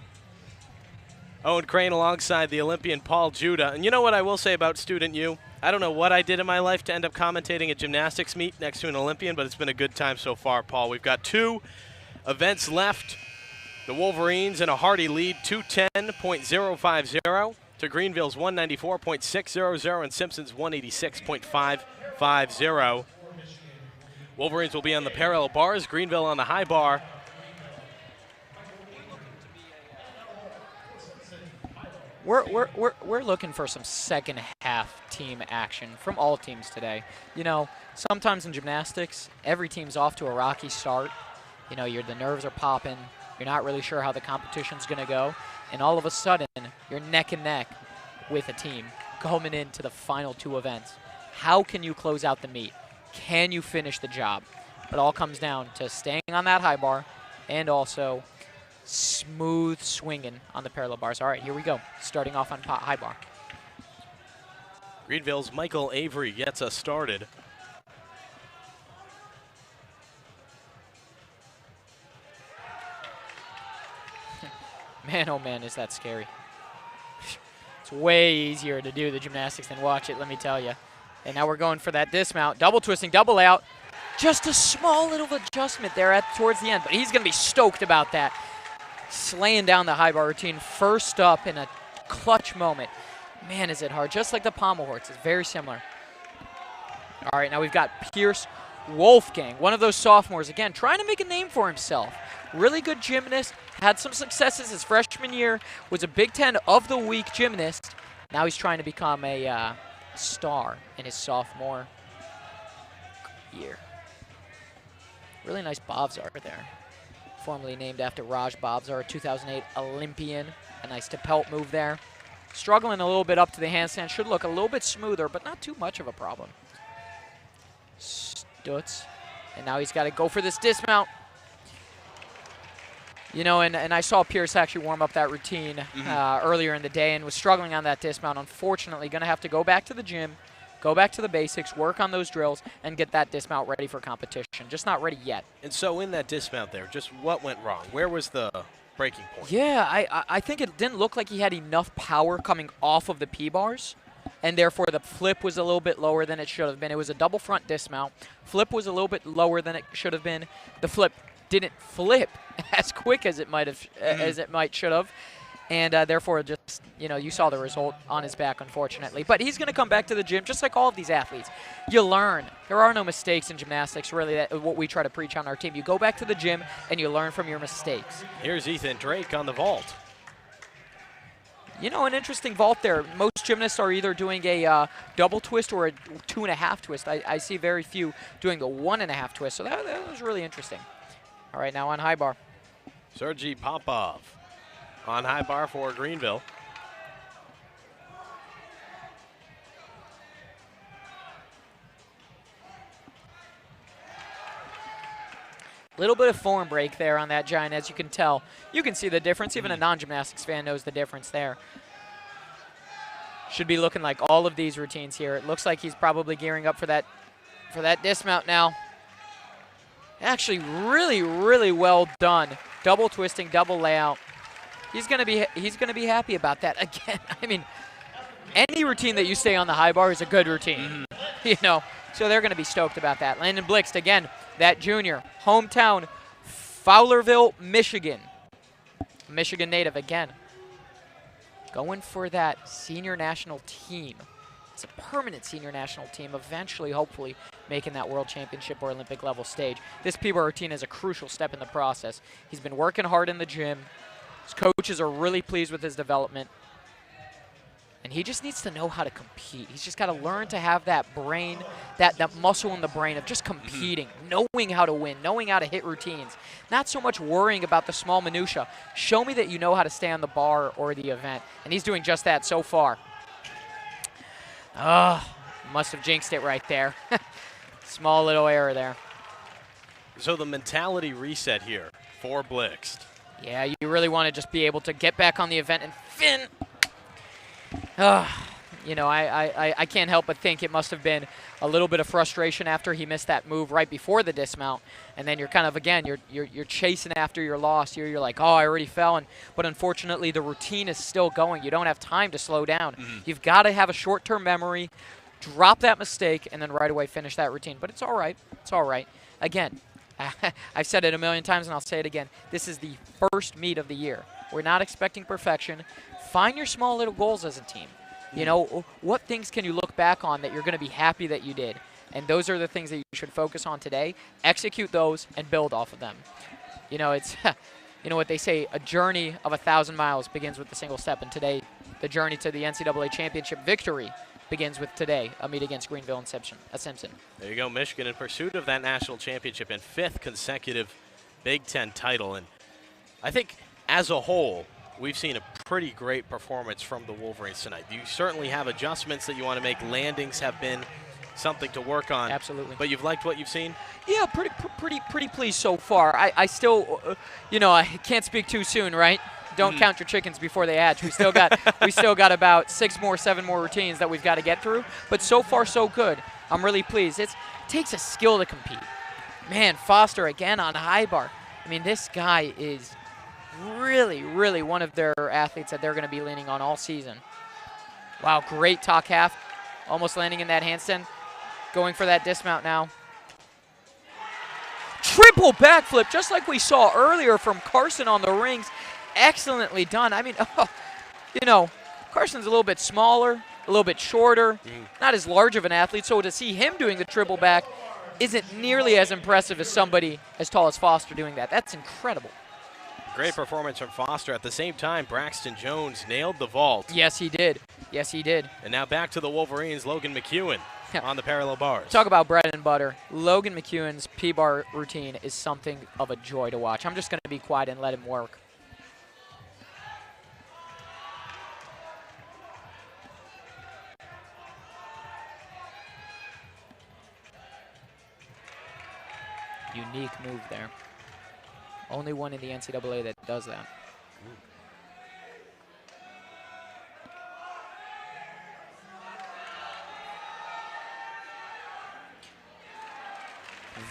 Owen Crane alongside the Olympian Paul Judah. And you know what I will say about Student U? I don't know what I did in my life to end up commentating a gymnastics meet next to an Olympian, but it's been a good time so far, Paul. We've got 2 events left. The Wolverines in a hearty lead, 210.050 to Greenville's 194.600 and Simpson's 186.550. Wolverines will be on the parallel bars, Greenville on the high bar. We're looking for some second half team action from all teams today. You know, sometimes in gymnastics, every team's off to a rocky start. You know, the nerves are popping. You're not really sure how the competition's going to go. And all of a sudden, you're neck and neck with a team coming into the final 2 events. How can you close out the meet? Can you finish the job? It all comes down to staying on that high bar and also smooth swinging on the parallel bars. All right, here we go. Starting off on high bar. Greenville's Michael Avery gets us started. Man, oh man, is that scary. It's way easier to do the gymnastics than watch it, let me tell you. And now we're going for that dismount. Double twisting, double layout. Just a small little adjustment there towards the end, but he's going to be stoked about that. Slaying down the high bar routine, first up in a clutch moment. Man, is it hard. Just like the pommel horse, it's very similar. All right, now we've got Pierce Wolfgang, one of those sophomores, again, trying to make a name for himself. Really good gymnast, had some successes his freshman year, was a Big Ten of the Week gymnast. Now he's trying to become a star in his sophomore year. Really nice Bobzar there. Formerly named after Raj Bobzar, a 2008 Olympian. A nice to pelt move there. Struggling a little bit up to the handstand. Should look a little bit smoother, but not too much of a problem. Stutz. And now he's got to go for this dismount. You know, and I saw Pierce actually warm up that routine earlier in the day and was struggling on that dismount. Unfortunately, going to have to go back to the gym, go back to the basics, work on those drills, and get that dismount ready for competition. Just not ready yet. And so in that dismount there, just what went wrong? Where was the breaking point? Yeah, I think it didn't look like he had enough power coming off of the P-bars, and therefore the flip was a little bit lower than it should have been. It was a double front dismount. Flip was a little bit lower than it should have been. The flip didn't flip as quick as it might have, should have, and therefore just, you know, you saw the result on his back, unfortunately. But he's going to come back to the gym just like all of these athletes. You learn. There are no mistakes in gymnastics, really. That what we try to preach on our team. You go back to the gym and you learn from your mistakes. Here's Ethan Drake on the vault. You know, an interesting vault there. Most gymnasts are either doing a double twist or a 2.5 twist. I see very few doing the 1.5 twist, so that was really interesting. All right, now on high bar. Sergei Popov on high bar for Greenville. Little bit of form break there on that giant, as you can tell. You can see the difference. Even a non-gymnastics fan knows the difference there. Should be looking like all of these routines here. It looks like he's probably gearing up for that dismount now. Actually, really, really well done. Double twisting, double layout. He's gonna be happy about that. Again, I mean, any routine that you stay on the high bar is a good routine. You know, so they're gonna be stoked about that. Landon Blixt again, that junior, hometown, Fowlerville, Michigan. Michigan native again. Going for that senior national team. It's a permanent senior national team, eventually, hopefully, making that world championship or Olympic level stage. This P-bar routine is a crucial step in the process. He's been working hard in the gym, His coaches are really pleased with his development. And he just needs to know how to compete. He's just got to learn to have that brain, that muscle in the brain of just competing, knowing how to win, knowing how to hit routines. Not so much worrying about the small minutia. Show me that you know how to stay on the bar or the event. And he's doing just that so far. Must have jinxed it right there. Small little error there. So the mentality reset here for Blixt. Yeah, you really want to just be able to get back on the event and fin. You know, I can't help but think it must have been a little bit of frustration after he missed that move right before the dismount, and then you're kind of, again, you're chasing after your loss. You're like, oh, I already fell, but unfortunately the routine is still going. You don't have time to slow down. You've got to have a short-term memory, drop that mistake, and then right away finish that routine. But it's all right. It's all right. Again, I've said it a million times, and I'll say it again. This is the first meet of the year. We're not expecting perfection. Find your small little goals as a team. You know, what things can you look back on that you're going to be happy that you did? And those are the things that you should focus on today. Execute those and build off of them. You know, it's, you know what they say, a journey of 1,000 miles begins with a single step. And today, the journey to the NCAA championship victory begins with today, a meet against Greenville and Simpson. There you go, Michigan in pursuit of that national championship and 5th consecutive Big Ten title. And I think as a whole, we've seen a pretty great performance from the Wolverines tonight. You certainly have adjustments that you want to make. Landings have been something to work on. Absolutely. But you've liked what you've seen? Yeah, pretty pleased so far. I still, you know, I can't speak too soon, right? Don't count your chickens before they hatch. We still got about 7 more routines that we've got to get through. But so far, so good. I'm really pleased. It takes a skill to compete. Man, Foster again on high bar. I mean, this guy is really one of their athletes that they're going to be leaning on all season. Wow, great talk half. Almost landing in that handstand. Going for that dismount now. Triple backflip, just like we saw earlier from Carson on the rings. Excellently done. I mean, you know, Carson's a little bit smaller, a little bit shorter, not as large of an athlete, so to see him doing the triple back isn't nearly as impressive as somebody as tall as Foster doing that. That's incredible. Great performance from Foster. At the same time, Braxton Jones nailed the vault. Yes, he did. Yes, he did. And now back to the Wolverines, Logan McEwen on the parallel bars. Talk about bread and butter. Logan McEwen's P-bar routine is something of a joy to watch. I'm just going to be quiet and let him work. Unique move there. Only one in the NCAA that does that.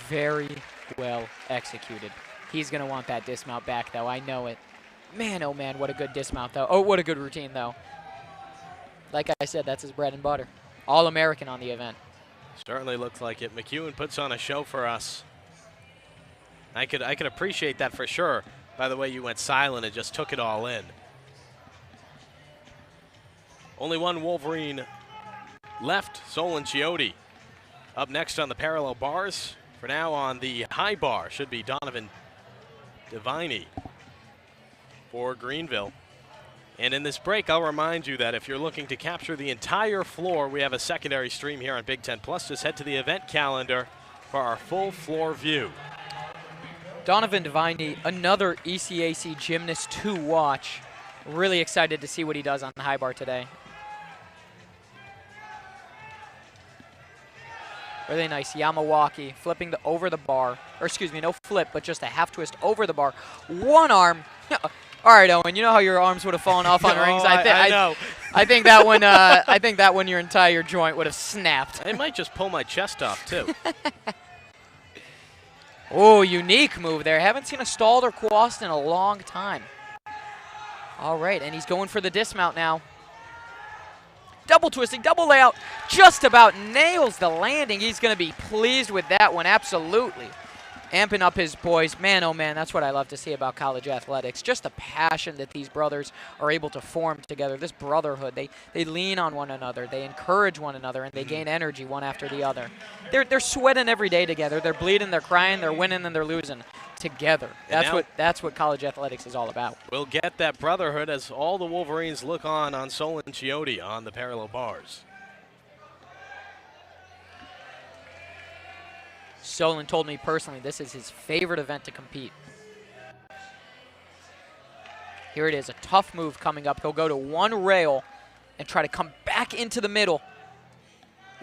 Very well executed. He's going to want that dismount back, though. I know it. Man, oh man, what a good dismount, though. Oh, what a good routine, though. Like I said, that's his bread and butter. All-American on the event. Certainly looks like it. McEwen puts on a show for us. I could appreciate that for sure. By the way, you went silent and just took it all in. Only one Wolverine left, Solon Chiotti. Up next on the parallel bars. For now on the high bar should be Donovan Deviney for Greenville. And in this break, I'll remind you that if you're looking to capture the entire floor, we have a secondary stream here on Big Ten Plus. Just head to the event calendar for our full floor view. Donovan Deviney, another ECAC gymnast to watch. Really excited to see what he does on the high bar today. Really nice Yamawaki, flipping over the bar. Or excuse me, no flip, but just a half twist over the bar. One arm. All right, Owen. You know how your arms would have fallen off on rings. I know. I think that one. I think that one, your entire joint would have snapped. It might just pull my chest off too. Oh, unique move there. Haven't seen a stalled or crossed in a long time. All right, and he's going for the dismount now. Double twisting, double layout, just about nails the landing. He's going to be pleased with that one, absolutely. Amping up his boys. Man, oh man, that's what I love to see about college athletics. Just the passion that these brothers are able to form together, this brotherhood. They lean on one another, they encourage one another, and they gain energy one after the other. They're sweating every day together. They're bleeding, they're crying, they're winning, and they're losing together. That's what college athletics is all about. We'll get that brotherhood as all the Wolverines look on Solon Chiotti on the parallel bars. Solon told me personally this is his favorite event to compete. Here it is, a tough move coming up. He'll go to one rail and try to come back into the middle.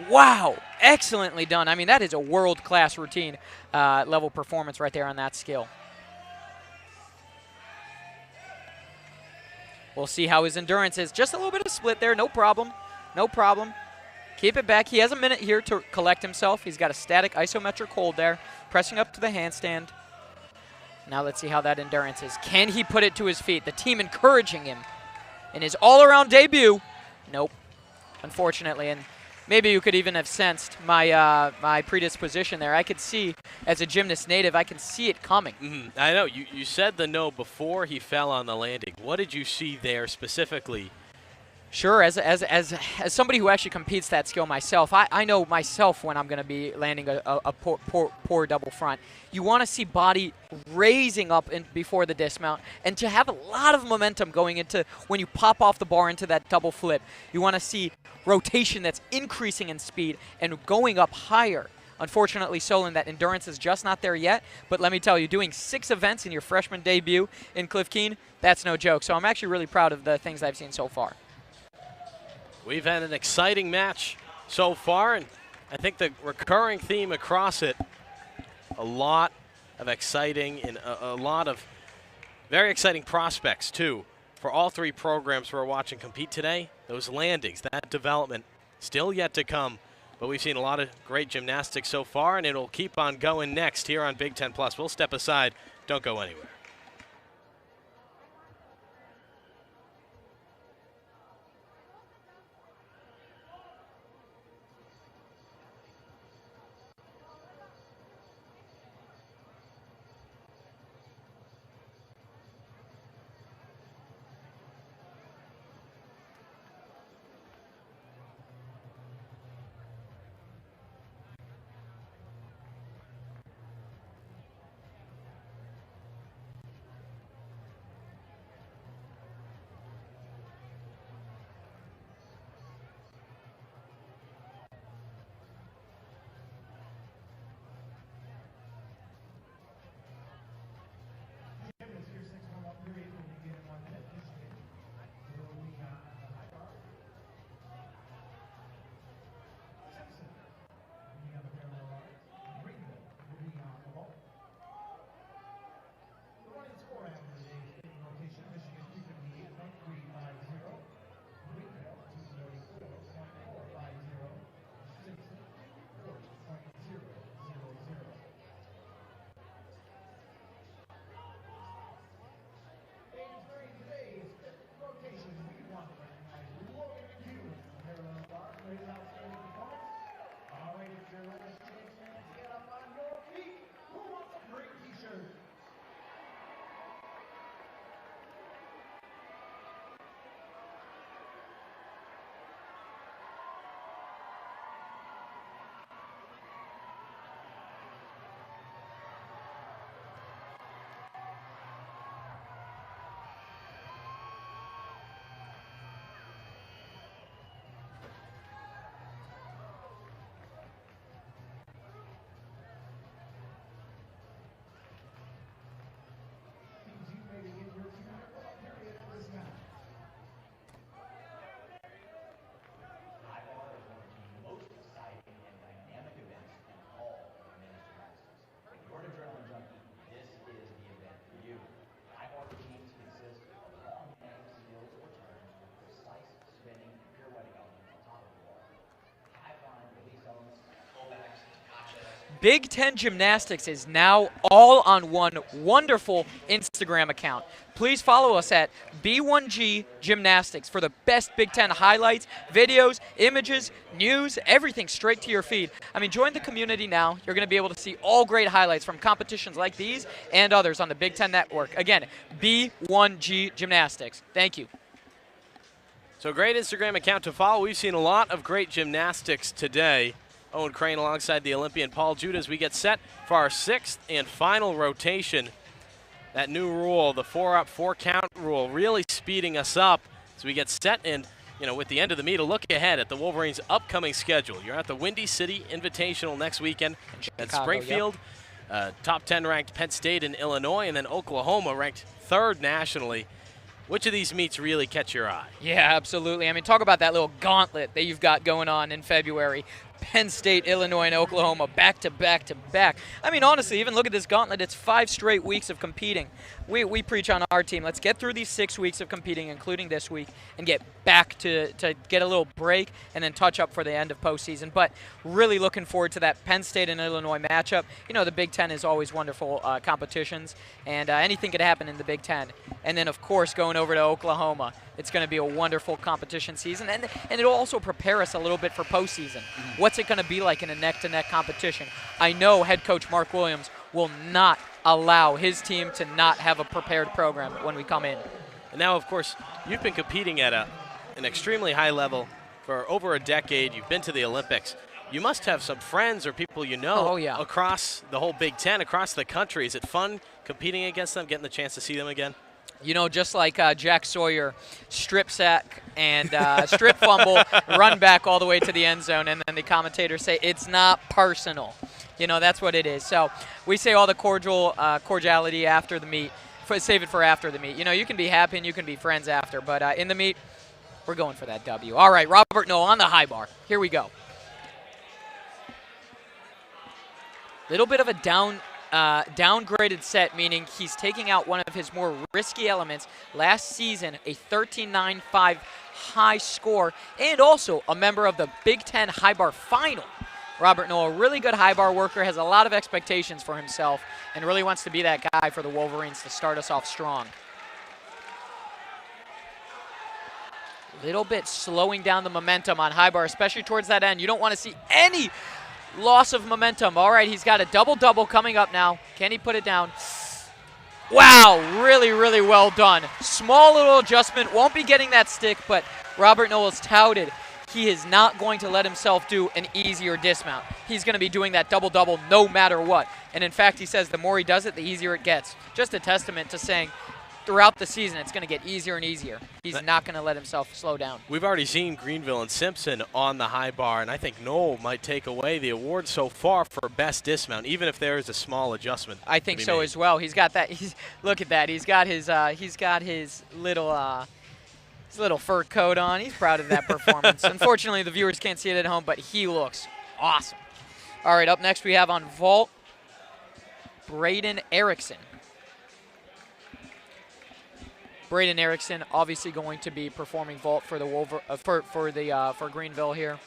Wow, excellently done. I mean, that is a world-class routine level performance right there on that skill. We'll see how his endurance is. Just a little bit of split there, no problem. No problem. Keep it back. He has a minute here to collect himself. He's got a static isometric hold there, pressing up to the handstand. Now let's see how that endurance is. Can he put it to his feet? The team encouraging him in his all-around debut. Nope, unfortunately. And maybe you could even have sensed my my predisposition there. I could see, as a gymnast native, I can see it coming. I know. You said the no before he fell on the landing. What did you see there specifically? Sure, as somebody who actually competes that skill myself, I know myself when I'm going to be landing a poor double front. You want to see body raising up before the dismount, and to have a lot of momentum going into when you pop off the bar into that double flip. You want to see rotation that's increasing in speed and going up higher. Unfortunately, Solon, that endurance is just not there yet. But let me tell you, doing 6 events in your freshman debut in Cliff Keen, that's no joke. So I'm actually really proud of the things I've seen so far. We've had an exciting match so far, and I think the recurring theme across it, a lot of exciting and a lot of very exciting prospects, too, for all 3 programs we're watching compete today. Those landings, that development, still yet to come. But we've seen a lot of great gymnastics so far, and it'll keep on going next here on Big Ten Plus. We'll step aside. Don't go anywhere. Big Ten Gymnastics is now all on one wonderful Instagram account. Please follow us at B1G Gymnastics for the best Big Ten highlights, videos, images, news, everything straight to your feed. I mean, join the community now. You're going to be able to see all great highlights from competitions like these and others on the Big Ten Network. Again, B1G Gymnastics. Thank you. So great Instagram account to follow. We've seen a lot of great gymnastics today. Owen Crane alongside the Olympian Paul Judah as we get set for our 6th and final rotation. That new rule, the 4-up, 4-count rule, really speeding us up as we get set. And, with the end of the meet, a look ahead at the Wolverines' upcoming schedule. You're at the Windy City Invitational next weekend at Springfield. Yep. Top 10 ranked Penn State and Illinois, and then Oklahoma ranked 3rd nationally. Which of these meets really catch your eye? Yeah, absolutely. I mean, talk about that little gauntlet that you've got going on in February. Penn State, Illinois, and Oklahoma back to back to back. I mean, honestly, even look at this gauntlet. It's 5 straight weeks of competing. We preach on our team. Let's get through these 6 weeks of competing, including this week, and get back to get a little break and then touch up for the end of postseason. But really looking forward to that Penn State and Illinois matchup. The Big Ten is always wonderful competitions, and anything could happen in the Big Ten. And then, of course, going over to Oklahoma. It's going to be a wonderful competition season, and it'll also prepare us a little bit for postseason. What's it going to be like in a neck-to-neck competition? I know head coach Mark Williams will not allow his team to not have a prepared program when we come in. And now, of course, you've been competing at an extremely high level for over a decade. You've been to the Olympics. You must have some friends or people across the whole Big Ten, across the country. Is it fun competing against them, getting the chance to see them again? Just like Jack Sawyer, strip sack and strip fumble, run back all the way to the end zone, and then the commentators say it's not personal. That's what it is. So we say all the cordiality after the meet. Save it for after the meet. You can be happy and you can be friends after, but in the meet, we're going for that W. All right, Robert Noel on the high bar. Here we go. Little bit of a downgraded set, meaning he's taking out one of his more risky elements. Last season, a 13.95 high score, and also a member of the Big Ten high bar final. Robert Noel, really good high bar worker, has a lot of expectations for himself, and really wants to be that guy for the Wolverines to start us off strong. Little bit slowing down the momentum on high bar, especially towards that end. You don't want to see any loss of momentum. All right, he's got a double-double coming up now. Can he put it down? Wow, really, really well done. Small little adjustment. Won't be getting that stick, but Robert Noel's touted he is not going to let himself do an easier dismount. He's going to be doing that double-double no matter what. And in fact, he says the more he does it, the easier it gets. Just a testament to saying throughout the season, it's going to get easier and easier. He's not going to let himself slow down. We've already seen Greenville and Simpson on the high bar, and I think Noel might take away the award so far for best dismount, even if there is a small adjustment. I think so as well. He's got that. Look at that. He's got his little fur coat on. He's proud of that performance. Unfortunately, the viewers can't see it at home, but he looks awesome. All right, up next we have on vault, Braden Erickson. Braden Erickson obviously going to be performing vault for the for Greenville here.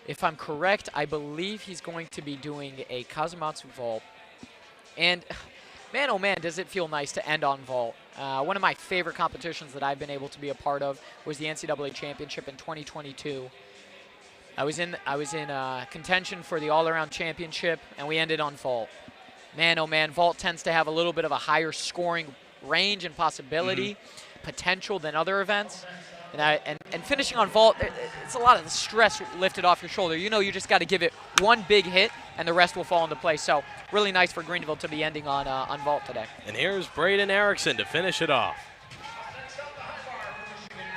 If I'm correct, I believe he's going to be doing a Kazumatsu vault. And man, oh man, does it feel nice to end on vault. One of my favorite competitions that I've been able to be a part of was the NCAA Championship in 2022. I was in contention for the all-around championship, and we ended on vault. Man, oh man, vault tends to have a little bit of a higher scoring range and possibility, potential than other events. And finishing on vault, it's a lot of the stress lifted off your shoulder. You just got to give it one big hit, and the rest will fall into place. So really nice for Greenville to be ending on vault today. And here's Braden Erickson to finish it off.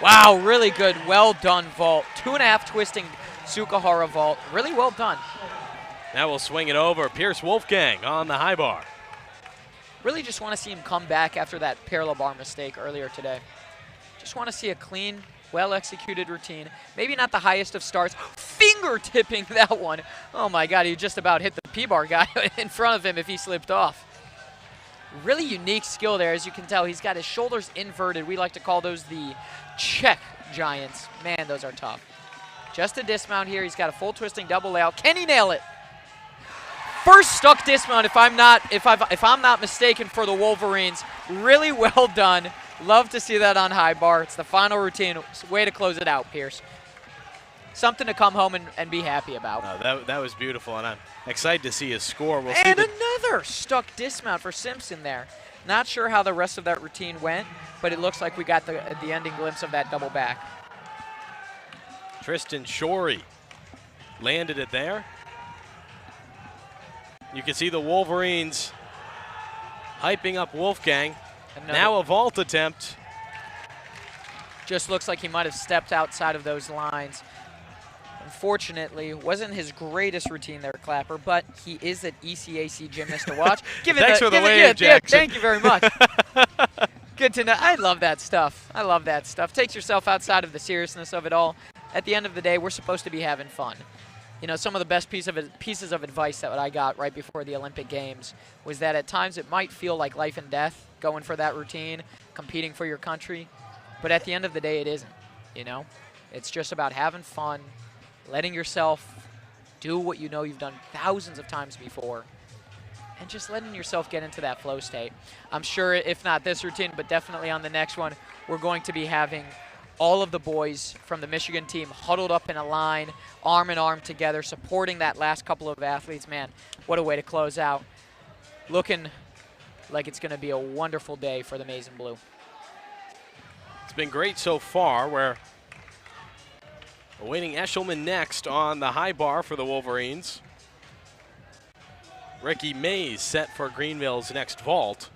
Wow, really good, well done vault. 2.5 twisting Tsukahara vault, really well done. Now we'll swing it over. Pierce Wolfgang on the high bar. Really just want to see him come back after that parallel bar mistake earlier today. Just want to see a clean, well-executed routine. Maybe not the highest of starts. Finger-tipping that one. Oh, my God, he just about hit the P-bar guy in front of him if he slipped off. Really unique skill there. As you can tell, he's got his shoulders inverted. We like to call those the Czech Giants. Man, those are tough. Just a dismount here. He's got a full twisting double layout. Can he nail it? First stuck dismount, if I'm not mistaken, for the Wolverines. Really well done. Love to see that on high bar. It's the final routine. Way to close it out, Pierce. Something to come home and be happy about. No, that was beautiful, and I'm excited to see his score. We'll and see another stuck dismount for Simpson there. Not sure how the rest of that routine went, but it looks like we got the ending glimpse of that double back. Tristan Shorey landed it there. You can see the Wolverines hyping up Wolfgang. Now a vault attempt. Just looks like he might have stepped outside of those lines. Unfortunately, wasn't his greatest routine there, Clapper, but he is an ECAC gymnast to watch. Thanks for the wave, Jackson. Thank you very much. Good to know. I love that stuff. I love that stuff. Takes yourself outside of the seriousness of it all. At the end of the day, we're supposed to be having fun. You know, some of the best pieces of advice that I got right before the Olympic Games was that at times it might feel like life and death going for that routine, competing for your country, but at the end of the day, it isn't, you know? It's just about having fun, letting yourself do what you know you've done thousands of times before, and just letting yourself get into that flow state. I'm sure if not this routine, but definitely on the next one, we're going to be having all of the boys from the Michigan team huddled up in a line, arm in arm together, supporting that last couple of athletes. Man, what a way to close out. Looking like it's going to be a wonderful day for the Maize and Blue. It's been great so far. We're awaiting Eshelman next on the high bar for the Wolverines. Ricky Mays set for Greenville's next vault.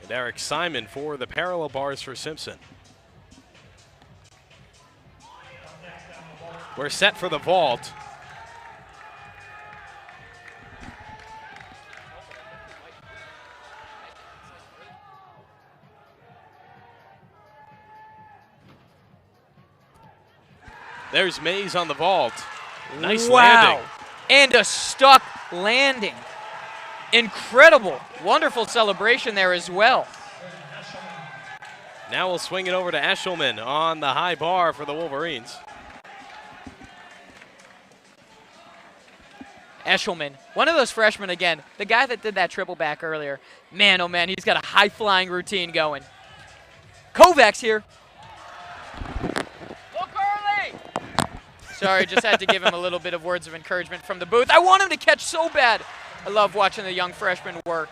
And Eric Simon for the parallel bars for Simpson. We're set for the vault. There's Mays on the vault. Nice landing. And a stuck landing. Incredible. Wonderful celebration there as well. Now we'll swing it over to Eshelman on the high bar for the Wolverines. Eshelman, one of those freshmen again, the guy that did that triple back earlier. Man, oh man, he's got a high-flying routine going. Kovacs here. Look early! Sorry, just had to give him a little bit of words of encouragement from the booth. I want him to catch so bad. I love watching the young freshman work.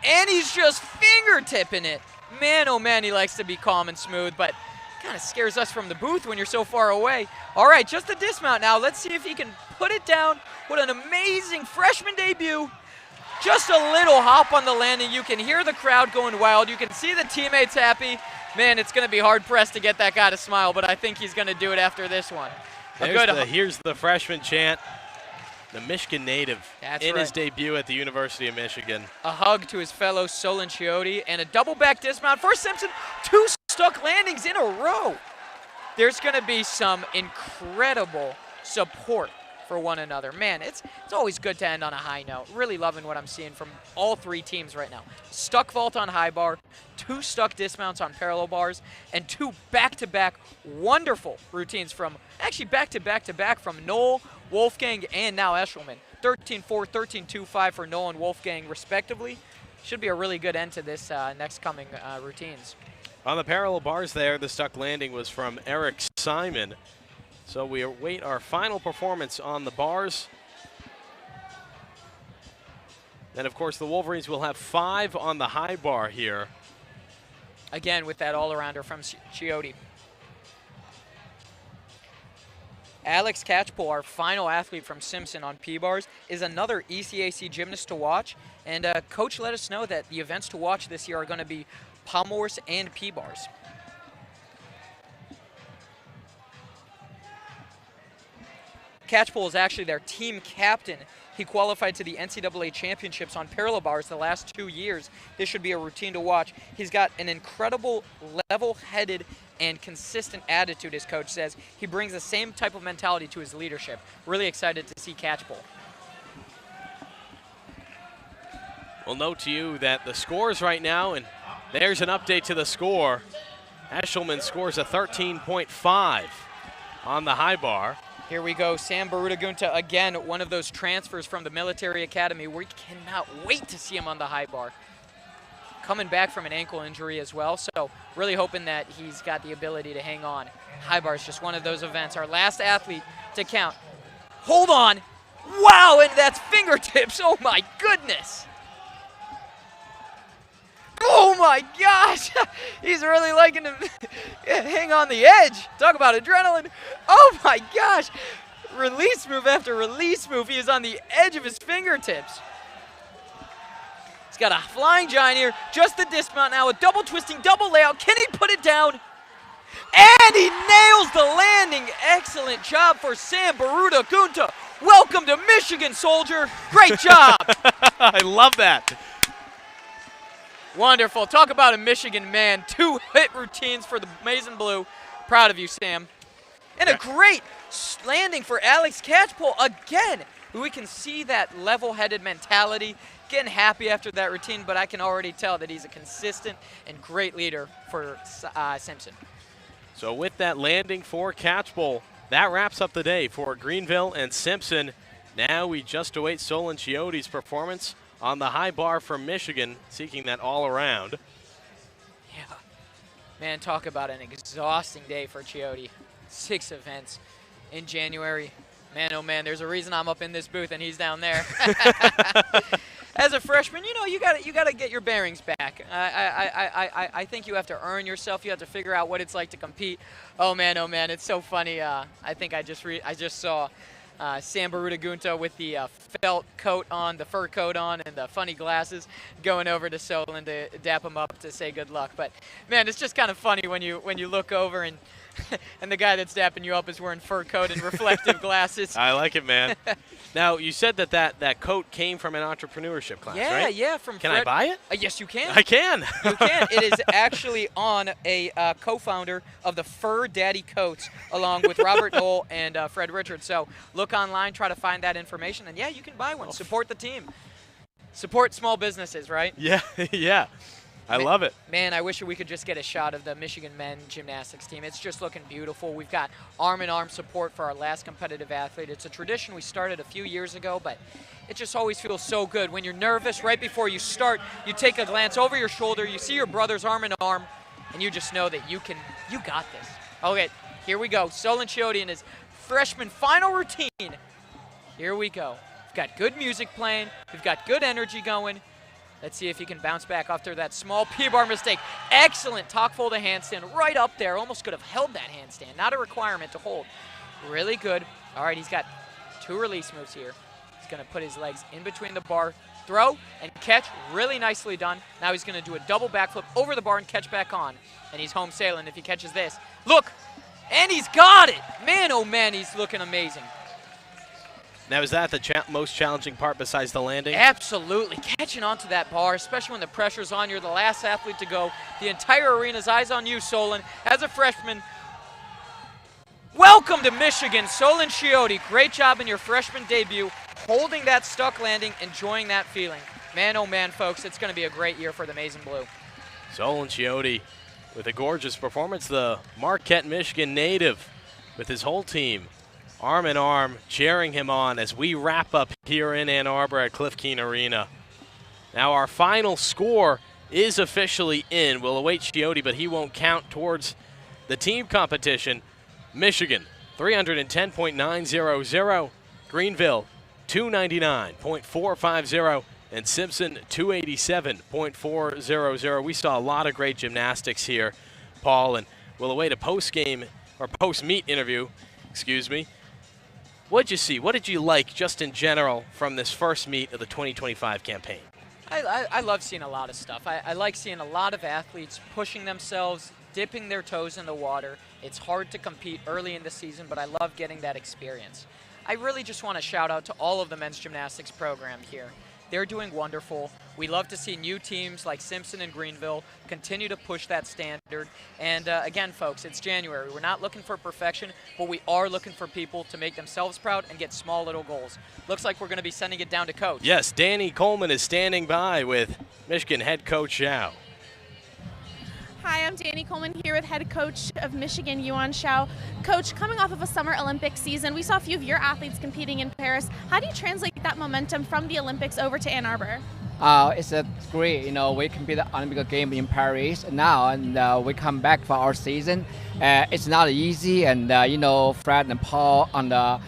And he's just fingertipping it. Man, oh man, he likes to be calm and smooth, but kind of scares us from the booth when you're so far away. All right, just a dismount now. Let's see if he can put it down. What an amazing freshman debut. Just a little hop on the landing. You can hear the crowd going wild. You can see the teammates happy. Man, it's going to be hard-pressed to get that guy to smile, but I think he's going to do it after this one. Here's the freshman chant. The Michigan native in his debut at the University of Michigan. A hug to his fellow Solon Chiotti and a double back dismount for Simpson. 2 stuck landings in a row. There's going to be some incredible support for one another. Man, it's always good to end on a high note. Really loving what I'm seeing from all 3 teams right now. Stuck vault on high bar, 2 stuck dismounts on parallel bars, and 2 back-to-back wonderful routines from, actually back-to-back from Noel, Wolfgang, and now Eshelman. 13-4, 13-2-5 for Noel and Wolfgang, respectively. Should be a really good end to this next coming routines. On the parallel bars there, the stuck landing was from Eric Simon. So we await our final performance on the bars. And of course, the Wolverines will have 5 on the high bar here. Again, with that all-arounder from Chiotti. Alex Catchpole, our final athlete from Simpson on P-bars, is another ECAC gymnast to watch. And Coach let us know that the events to watch this year are going to be pommels and P-bars. Catchpole is actually their team captain. He qualified to the NCAA championships on parallel bars the last 2 years. This should be a routine to watch. He's got an incredible level-headed and consistent attitude, as coach says. He brings the same type of mentality to his leadership. Really excited to see Catchpole. We'll note to you that the scores right now, and there's an update to the score. Eshelman scores a 13.5 on the high bar. Here we go, Sam Barudagunta, again, one of those transfers from the military academy. We cannot wait to see him on the high bar. Coming back from an ankle injury as well, so really hoping that he's got the ability to hang on. High bar is just one of those events. Our last athlete to count. Hold on. Wow, and that's fingertips. Oh, my goodness. Oh! Oh my gosh! He's really liking to hang on the edge. Talk about adrenaline. Oh my gosh! Release move after release move. He is on the edge of his fingertips. He's got a flying giant here. Just the dismount now. A double twisting, double layout. Can he put it down? And he nails the landing. Excellent job for Sam Baruta-Gunta. Welcome to Michigan, soldier. Great job. I love that. Wonderful. Talk about a Michigan man. 2 hit routines for the Maize and Blue. Proud of you, Sam. And a great landing for Alex Catchpole again. We can see that level-headed mentality, getting happy after that routine, but I can already tell that he's a consistent and great leader for Simpson. So with that landing for Catchpole, that wraps up the day for Greenville and Simpson. Now we just await Solon Chiody's performance on the high bar from Michigan, seeking that all-around. Yeah. Man, talk about an exhausting day for Chiody. 6 events in January. Man, oh man, there's a reason I'm up in this booth and he's down there. As a freshman, you know, you gotta get your bearings back. I think you have to earn yourself. You have to figure out what it's like to compete. Oh man, it's so funny. I think I just saw Sam Baruta-Gunta with the felt coat on, the fur coat on, and the funny glasses, going over to Solon to dap him up to say good luck. But man, it's just kind of funny when you look over and and the guy that's dapping you up is wearing fur coat and reflective glasses. I like it, man. Now, you said that coat came from an entrepreneurship class, right? Yeah. Can I buy it? Yes, you can. I can. You can. It is actually on a co-founder of the Fur Daddy Coats, along with Robert Knoll and Fred Richards. So look online, try to find that information, and yeah, you can buy one. Support the team. Support small businesses, right? Yeah, yeah. I love it. Man, I wish we could just get a shot of the Michigan men gymnastics team. It's just looking beautiful. We've got arm-in-arm support for our last competitive athlete. It's a tradition we started a few years ago, but it just always feels so good. When you're nervous right before you start, you take a glance over your shoulder, you see your brothers arm-in-arm, and you just know that you got this. Okay, here we go. Solon Chiody in his freshman final routine. Here we go. We've got good music playing. We've got good energy going. Let's see if he can bounce back after that small P-bar mistake. Excellent talk fold of handstand right up there. Almost could have held that handstand. Not a requirement to hold. Really good. All right, he's got 2 release moves here. He's going to put his legs in between the bar, throw, and catch. Really nicely done. Now he's going to do a double backflip over the bar and catch back on. And he's home sailing if he catches this. Look, and he's got it. Man, oh man, he's looking amazing. Now, is that the most challenging part besides the landing? Absolutely. Catching onto that bar, especially when the pressure's on. You're the last athlete to go. The entire arena's eyes on you, Solon. As a freshman, welcome to Michigan, Solon Chiody. Great job in your freshman debut, holding that stuck landing, enjoying that feeling. Man, oh man, folks, it's going to be a great year for the Maize and Blue. Solon Chiody with a gorgeous performance. The Marquette, Michigan native with his whole team, arm in arm, cheering him on as we wrap up here in Ann Arbor at Cliff Keen Arena. Now our final score is officially in. We'll await Chiody, but he won't count towards the team competition. Michigan, 310.900. Greenville, 299.450. And Simpson, 287.400. We saw a lot of great gymnastics here, Paul, and we'll await a post-game or post-meet interview, excuse me. What did you see? What did you like just in general from this first meet of the 2025 campaign? I love seeing a lot of stuff. I like seeing a lot of athletes pushing themselves, dipping their toes in the water. It's hard to compete early in the season, but I love getting that experience. I really just want to shout out to all of the men's gymnastics program here. They're doing wonderful. We love to see new teams like Simpson and Greenville continue to push that standard. And again, folks, it's January. We're not looking for perfection, but we are looking for people to make themselves proud and get small little goals. Looks like we're going to be sending it down to Coach. Yes, Danny Coleman is standing by with Michigan head coach Xiao. Hi, I'm Danny Coleman here with head coach of Michigan, Yuan Xiao. Coach, coming off of a Summer Olympic season, we saw a few of your athletes competing in Paris. How do you translate that momentum from the Olympics over to Ann Arbor? It's great. We compete the Olympic game in Paris now, and we come back for our season. It's not easy, and Fred and Paul on the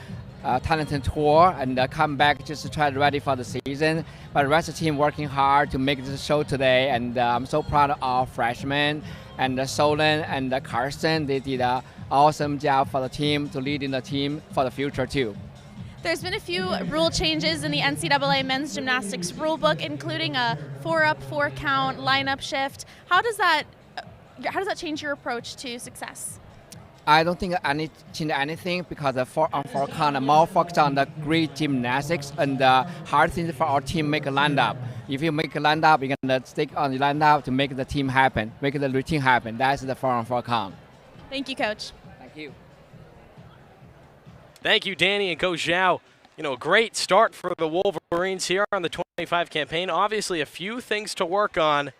talented tour and come back just to try to ready for the season. But the rest of the team working hard to make this show today, and I'm so proud of our freshmen and Solon and Carson. They did an awesome job for the team to lead in the team for the future too. There's been a few rule changes in the NCAA men's gymnastics rule book, including a 4-up, 4-count lineup shift. How does that change your approach to success? I don't think I need to change anything because the 4-on-4 count more focused on the great gymnastics and the hard thing for our team make a lineup. If you make a lineup, you're gonna stick on the lineup to make the team happen, make the routine happen. That's the 4-on-4 count. Thank you, Coach. Thank you. Thank you, Danny and Coach Zhao. A great start for the Wolverines here on the 25 campaign. Obviously, a few things to work on,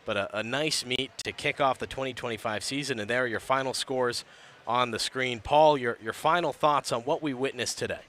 but a nice meet to kick off the 2025 season. And there are your final scores on the screen. Paul, your final thoughts on what we witnessed today.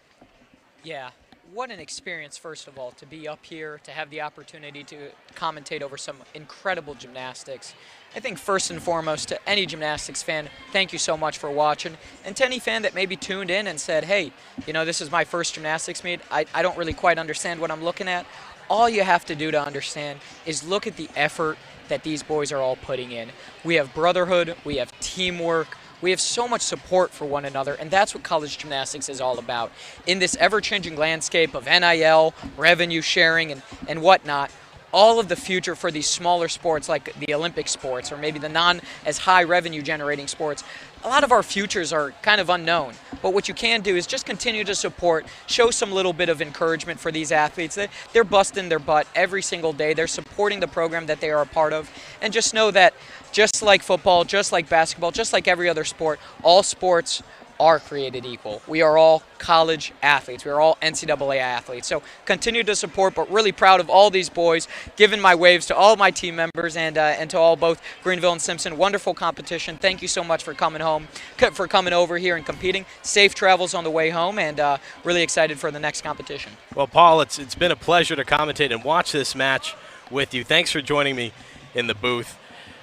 Yeah, what an experience, first of all, to be up here, to have the opportunity to commentate over some incredible gymnastics. I think first and foremost, to any gymnastics fan, thank you so much for watching. And to any fan that maybe tuned in and said, hey, this is my first gymnastics meet. I don't really quite understand what I'm looking at. All you have to do to understand is look at the effort that these boys are all putting in. We have brotherhood, we have teamwork, we have so much support for one another, and that's what college gymnastics is all about. In this ever-changing landscape of NIL, revenue sharing, and whatnot, all of the future for these smaller sports like the Olympic sports or maybe the non-as-high revenue-generating sports, a lot of our futures are kind of unknown. But what you can do is just continue to support, show some little bit of encouragement for these athletes. They're busting their butt every single day. They're supporting the program that they are a part of. And just know that just like football, just like basketball, just like every other sport, all sports are created equal. We are all college athletes. We are all NCAA athletes. So continue to support, but really proud of all these boys, giving my waves to all my team members and to all both Greenville and Simpson. Wonderful competition. Thank you so much for coming over here and competing. Safe travels on the way home, and really excited for the next competition. Well, Paul, it's been a pleasure to commentate and watch this match with you. Thanks for joining me in the booth.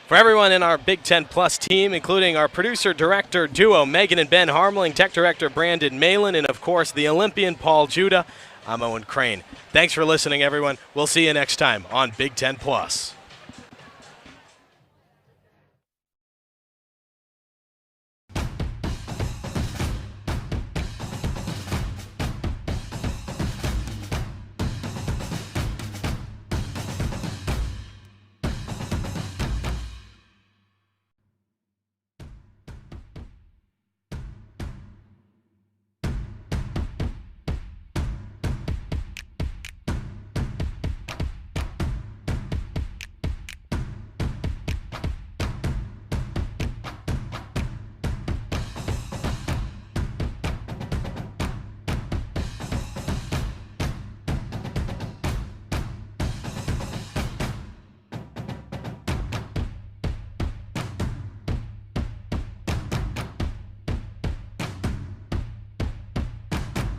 For everyone in our Big Ten Plus team, including our producer-director duo, Megan and Ben Harmling, tech director Brandon Malin, and, of course, the Olympian Paul Judah, I'm Owen Crane. Thanks for listening, everyone. We'll see you next time on Big Ten Plus.